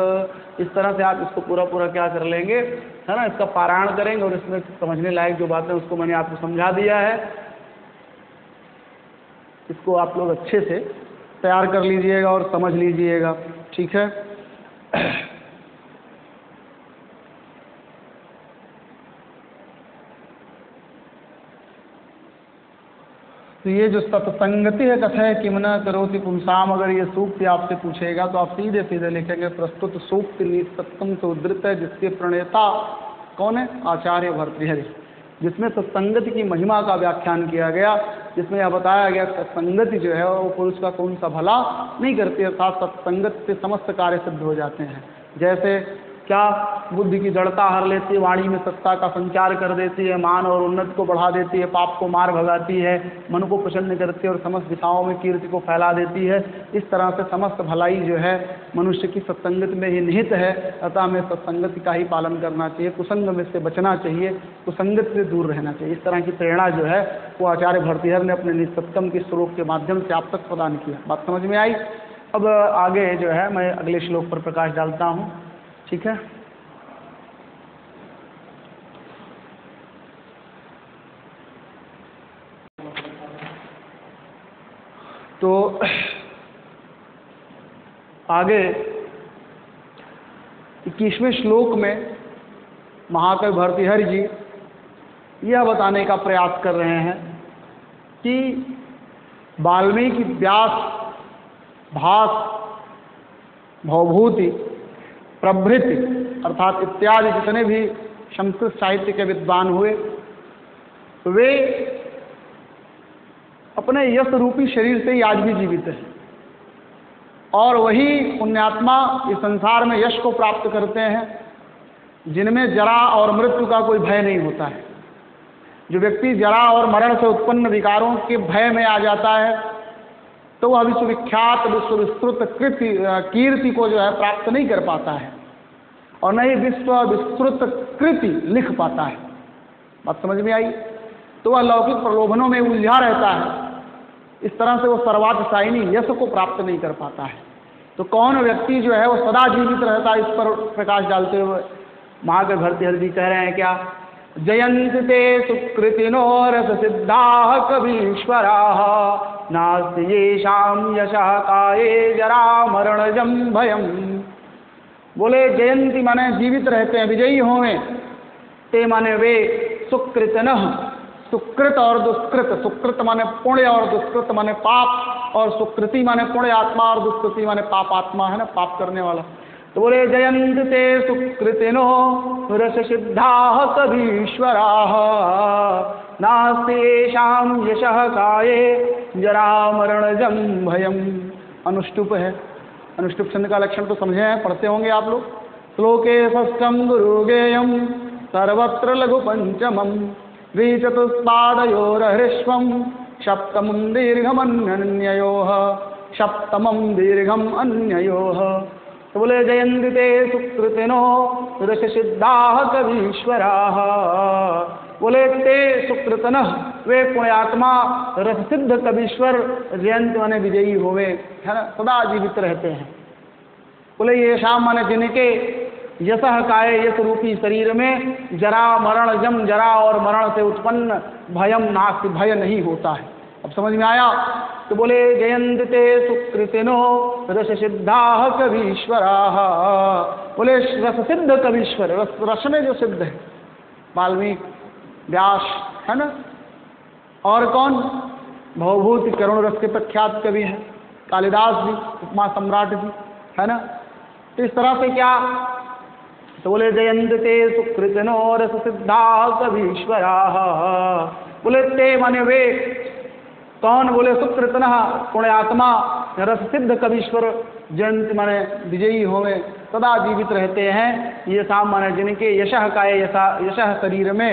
इस तरह से आप इसको पूरा क्या कर लेंगे, है ना, इसका पारायण करेंगे और इसमें समझने लायक जो बातें उसको मैंने आपको समझा दिया है। इसको आप लोग अच्छे से तैयार कर लीजिएगा और समझ लीजिएगा, ठीक है। तो ये जो सत्संगति है कथय किम न करोति पुंसाम, अगर ये सूक्ति आपसे पूछेगा तो आप सीधे सीधे लिखेंगे प्रस्तुत सूक्ति निसत्तम से उद्धृत है, जिसके प्रणेता कौन है, आचार्य भर्तृहरि, जिसमें सत्संगति की महिमा का व्याख्यान किया गया, जिसमें यह बताया गया सत्संगति जो है वो पुरुष का कौन सा भला नहीं करती, अर्थात सत्संगत से समस्त कार्य सिद्ध हो जाते हैं। जैसे क्या बुद्धि की जड़ता हर लेती है, वाणी में सत्ता का संचार कर देती है, मान और उन्नति को बढ़ा देती है, पाप को मार भगाती है, मन को प्रसन्न करती है और समस्त दिशाओं में कीर्ति को फैला देती है। इस तरह से समस्त भलाई जो है मनुष्य की सत्संगत में ही निहित है। अतः हमें सत्संगति का ही पालन करना चाहिए, कुसंग में से बचना चाहिए, कुसंगत से दूर रहना चाहिए। इस तरह की प्रेरणा जो है वो आचार्य भर्तृहरि ने अपने निसत्तम के श्लोक के माध्यम से आप तक प्रदान किया। बात समझ में आई। अब आगे जो है मैं अगले श्लोक पर प्रकाश डालता हूँ, ठीक है। तो आगे 21वें श्लोक में महाकवि भर्तृहरि जी यह बताने का प्रयास कर रहे हैं कि वाल्मीकि, व्यास, भास, भवभूति प्रभृति अर्थात इत्यादि जितने भी संस्कृत साहित्य के विद्वान हुए, वे अपने यश रूपी शरीर से ही आज भी जीवित है और वही पुण्यात्मा इस संसार में यश को प्राप्त करते हैं जिनमें जरा और मृत्यु का कोई भय नहीं होता है। जो व्यक्ति जरा और मरण से उत्पन्न विकारों के भय में आ जाता है तो वह विश्वविख्यात विश्व विस्तृत कीर्ति को जो है प्राप्त नहीं कर पाता है और न ही विश्व विस्तृत कृति लिख पाता है। बात समझ में आई। तो वह लौकिक प्रलोभनों में उलझा रहता है, इस तरह से वो सर्वातिशायिनी यश को प्राप्त नहीं कर पाता है। तो कौन व्यक्ति जो है वो सदा जीवित रहता है, इस पर प्रकाश डालते हुए महाकवि भर्तृहरि जी कह रहे हैं क्या, जयंत ते सुकृतिनो रस सिद्धाः कवीश्वराः नास्ति येषां यशः काये जरा मरणजं भयम्। बोले जयंती माने जीवित रहते हैं, विजयी होंगे, ते माने वे सुकृतिनः, सुकृत और दुष्कृत, सुकृत माने पुण्य और दुष्कृत माने पाप, और सुकृति माने पुण्य आत्मा और दुष्कृति माने पाप आत्मा, है ना, पाप करने वाला। तो बोले जयंत ते सुकृतिनो रस सिद्धाः कवीश्वराः नास्ति येषां यशः काये जरा मरणजं भयम्। अनुष्टुप है, अनुष्टुप छंद का लक्षण तो समझे हैं, पढ़ते होंगे आप लोग। श्लोके षष्ठं गुरुगेयं सर्वत्र लघु पंचमं द्विचतुष्पादयोरहृष्वं सप्तमं दीर्घमन्ययोः सप्तमं दीर्घम अन्ययोः। तो बोले जयन्ति ते सुकृतिनो रस सिद्धाः कवीश्वराः। बोले ते सुकृतनः, वे पुण्यात्मा रस सिद्ध कवीश्वर, जयंत माने विजयी होवे, है ना, सदा जीवित रहते हैं। बोले ये शाम माने जिनके यशः काय, यश रूपी शरीर में जरा मरण जम, जरा और मरण से उत्पन्न भयम नास्ति, भय नहीं होता है। अब समझ में आया। तो बोले जयंत ते सुकृतिनो रस सिद्धाः कवीश्वराः। बोले रस सिद्ध कवीश्वर, रस में जो सिद्ध है, वाल्मीकि, व्यास, है ना, और कौन? भवभूति करुण रस के प्रख्यात कवि हैं कालिदास जी, उपमा सम्राट जी, है ना। तो इस तरह से क्या, तो बोले जयंत ते सुकृतनो रस सिद्धा कवीश्वरा, बोले ते माने वे कौन? बोले सुकृतन पुण्यात्मा रस सिद्ध कवीश्वर, जयंत माने विजयी होवे, सदा जीवित रहते हैं। ये साम माने जिनके यशः काय यशः शरीर में,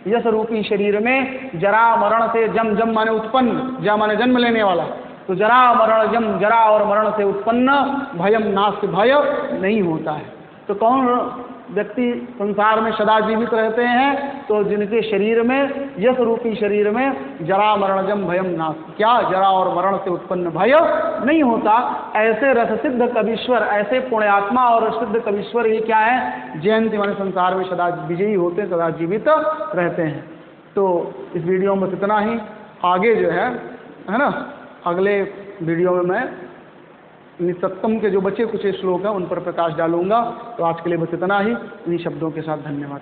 यश रूपी शरीर में जरा मरण से जम, जम माने उत्पन्न, जम माने जन्म लेने वाला, तो जरा मरण जम, जरा और मरण से उत्पन्न भयम नाश, भय नहीं होता है। तो कौन व्यक्ति संसार में सदा जीवित रहते हैं? तो जिनके शरीर में, यश रूपी शरीर में जरा मरणजम भयम नाश, क्या जरा और मरण से उत्पन्न भय नहीं होता। ऐसे रस सिद्ध कवीश्वर, ऐसे पुण्यात्मा और सिद्ध कवीश्वर ये क्या है? जयंती माने संसार में सदा विजयी होते हैं, सदा जीवित रहते हैं। तो इस वीडियो में इतना ही। आगे जो है ना, अगले वीडियो में मैं निसत्तम के जो बचे कुछ श्लोक हैं उन पर प्रकाश डालूंगा। तो आज के लिए बस इतना ही, इन्हीं शब्दों के साथ धन्यवाद।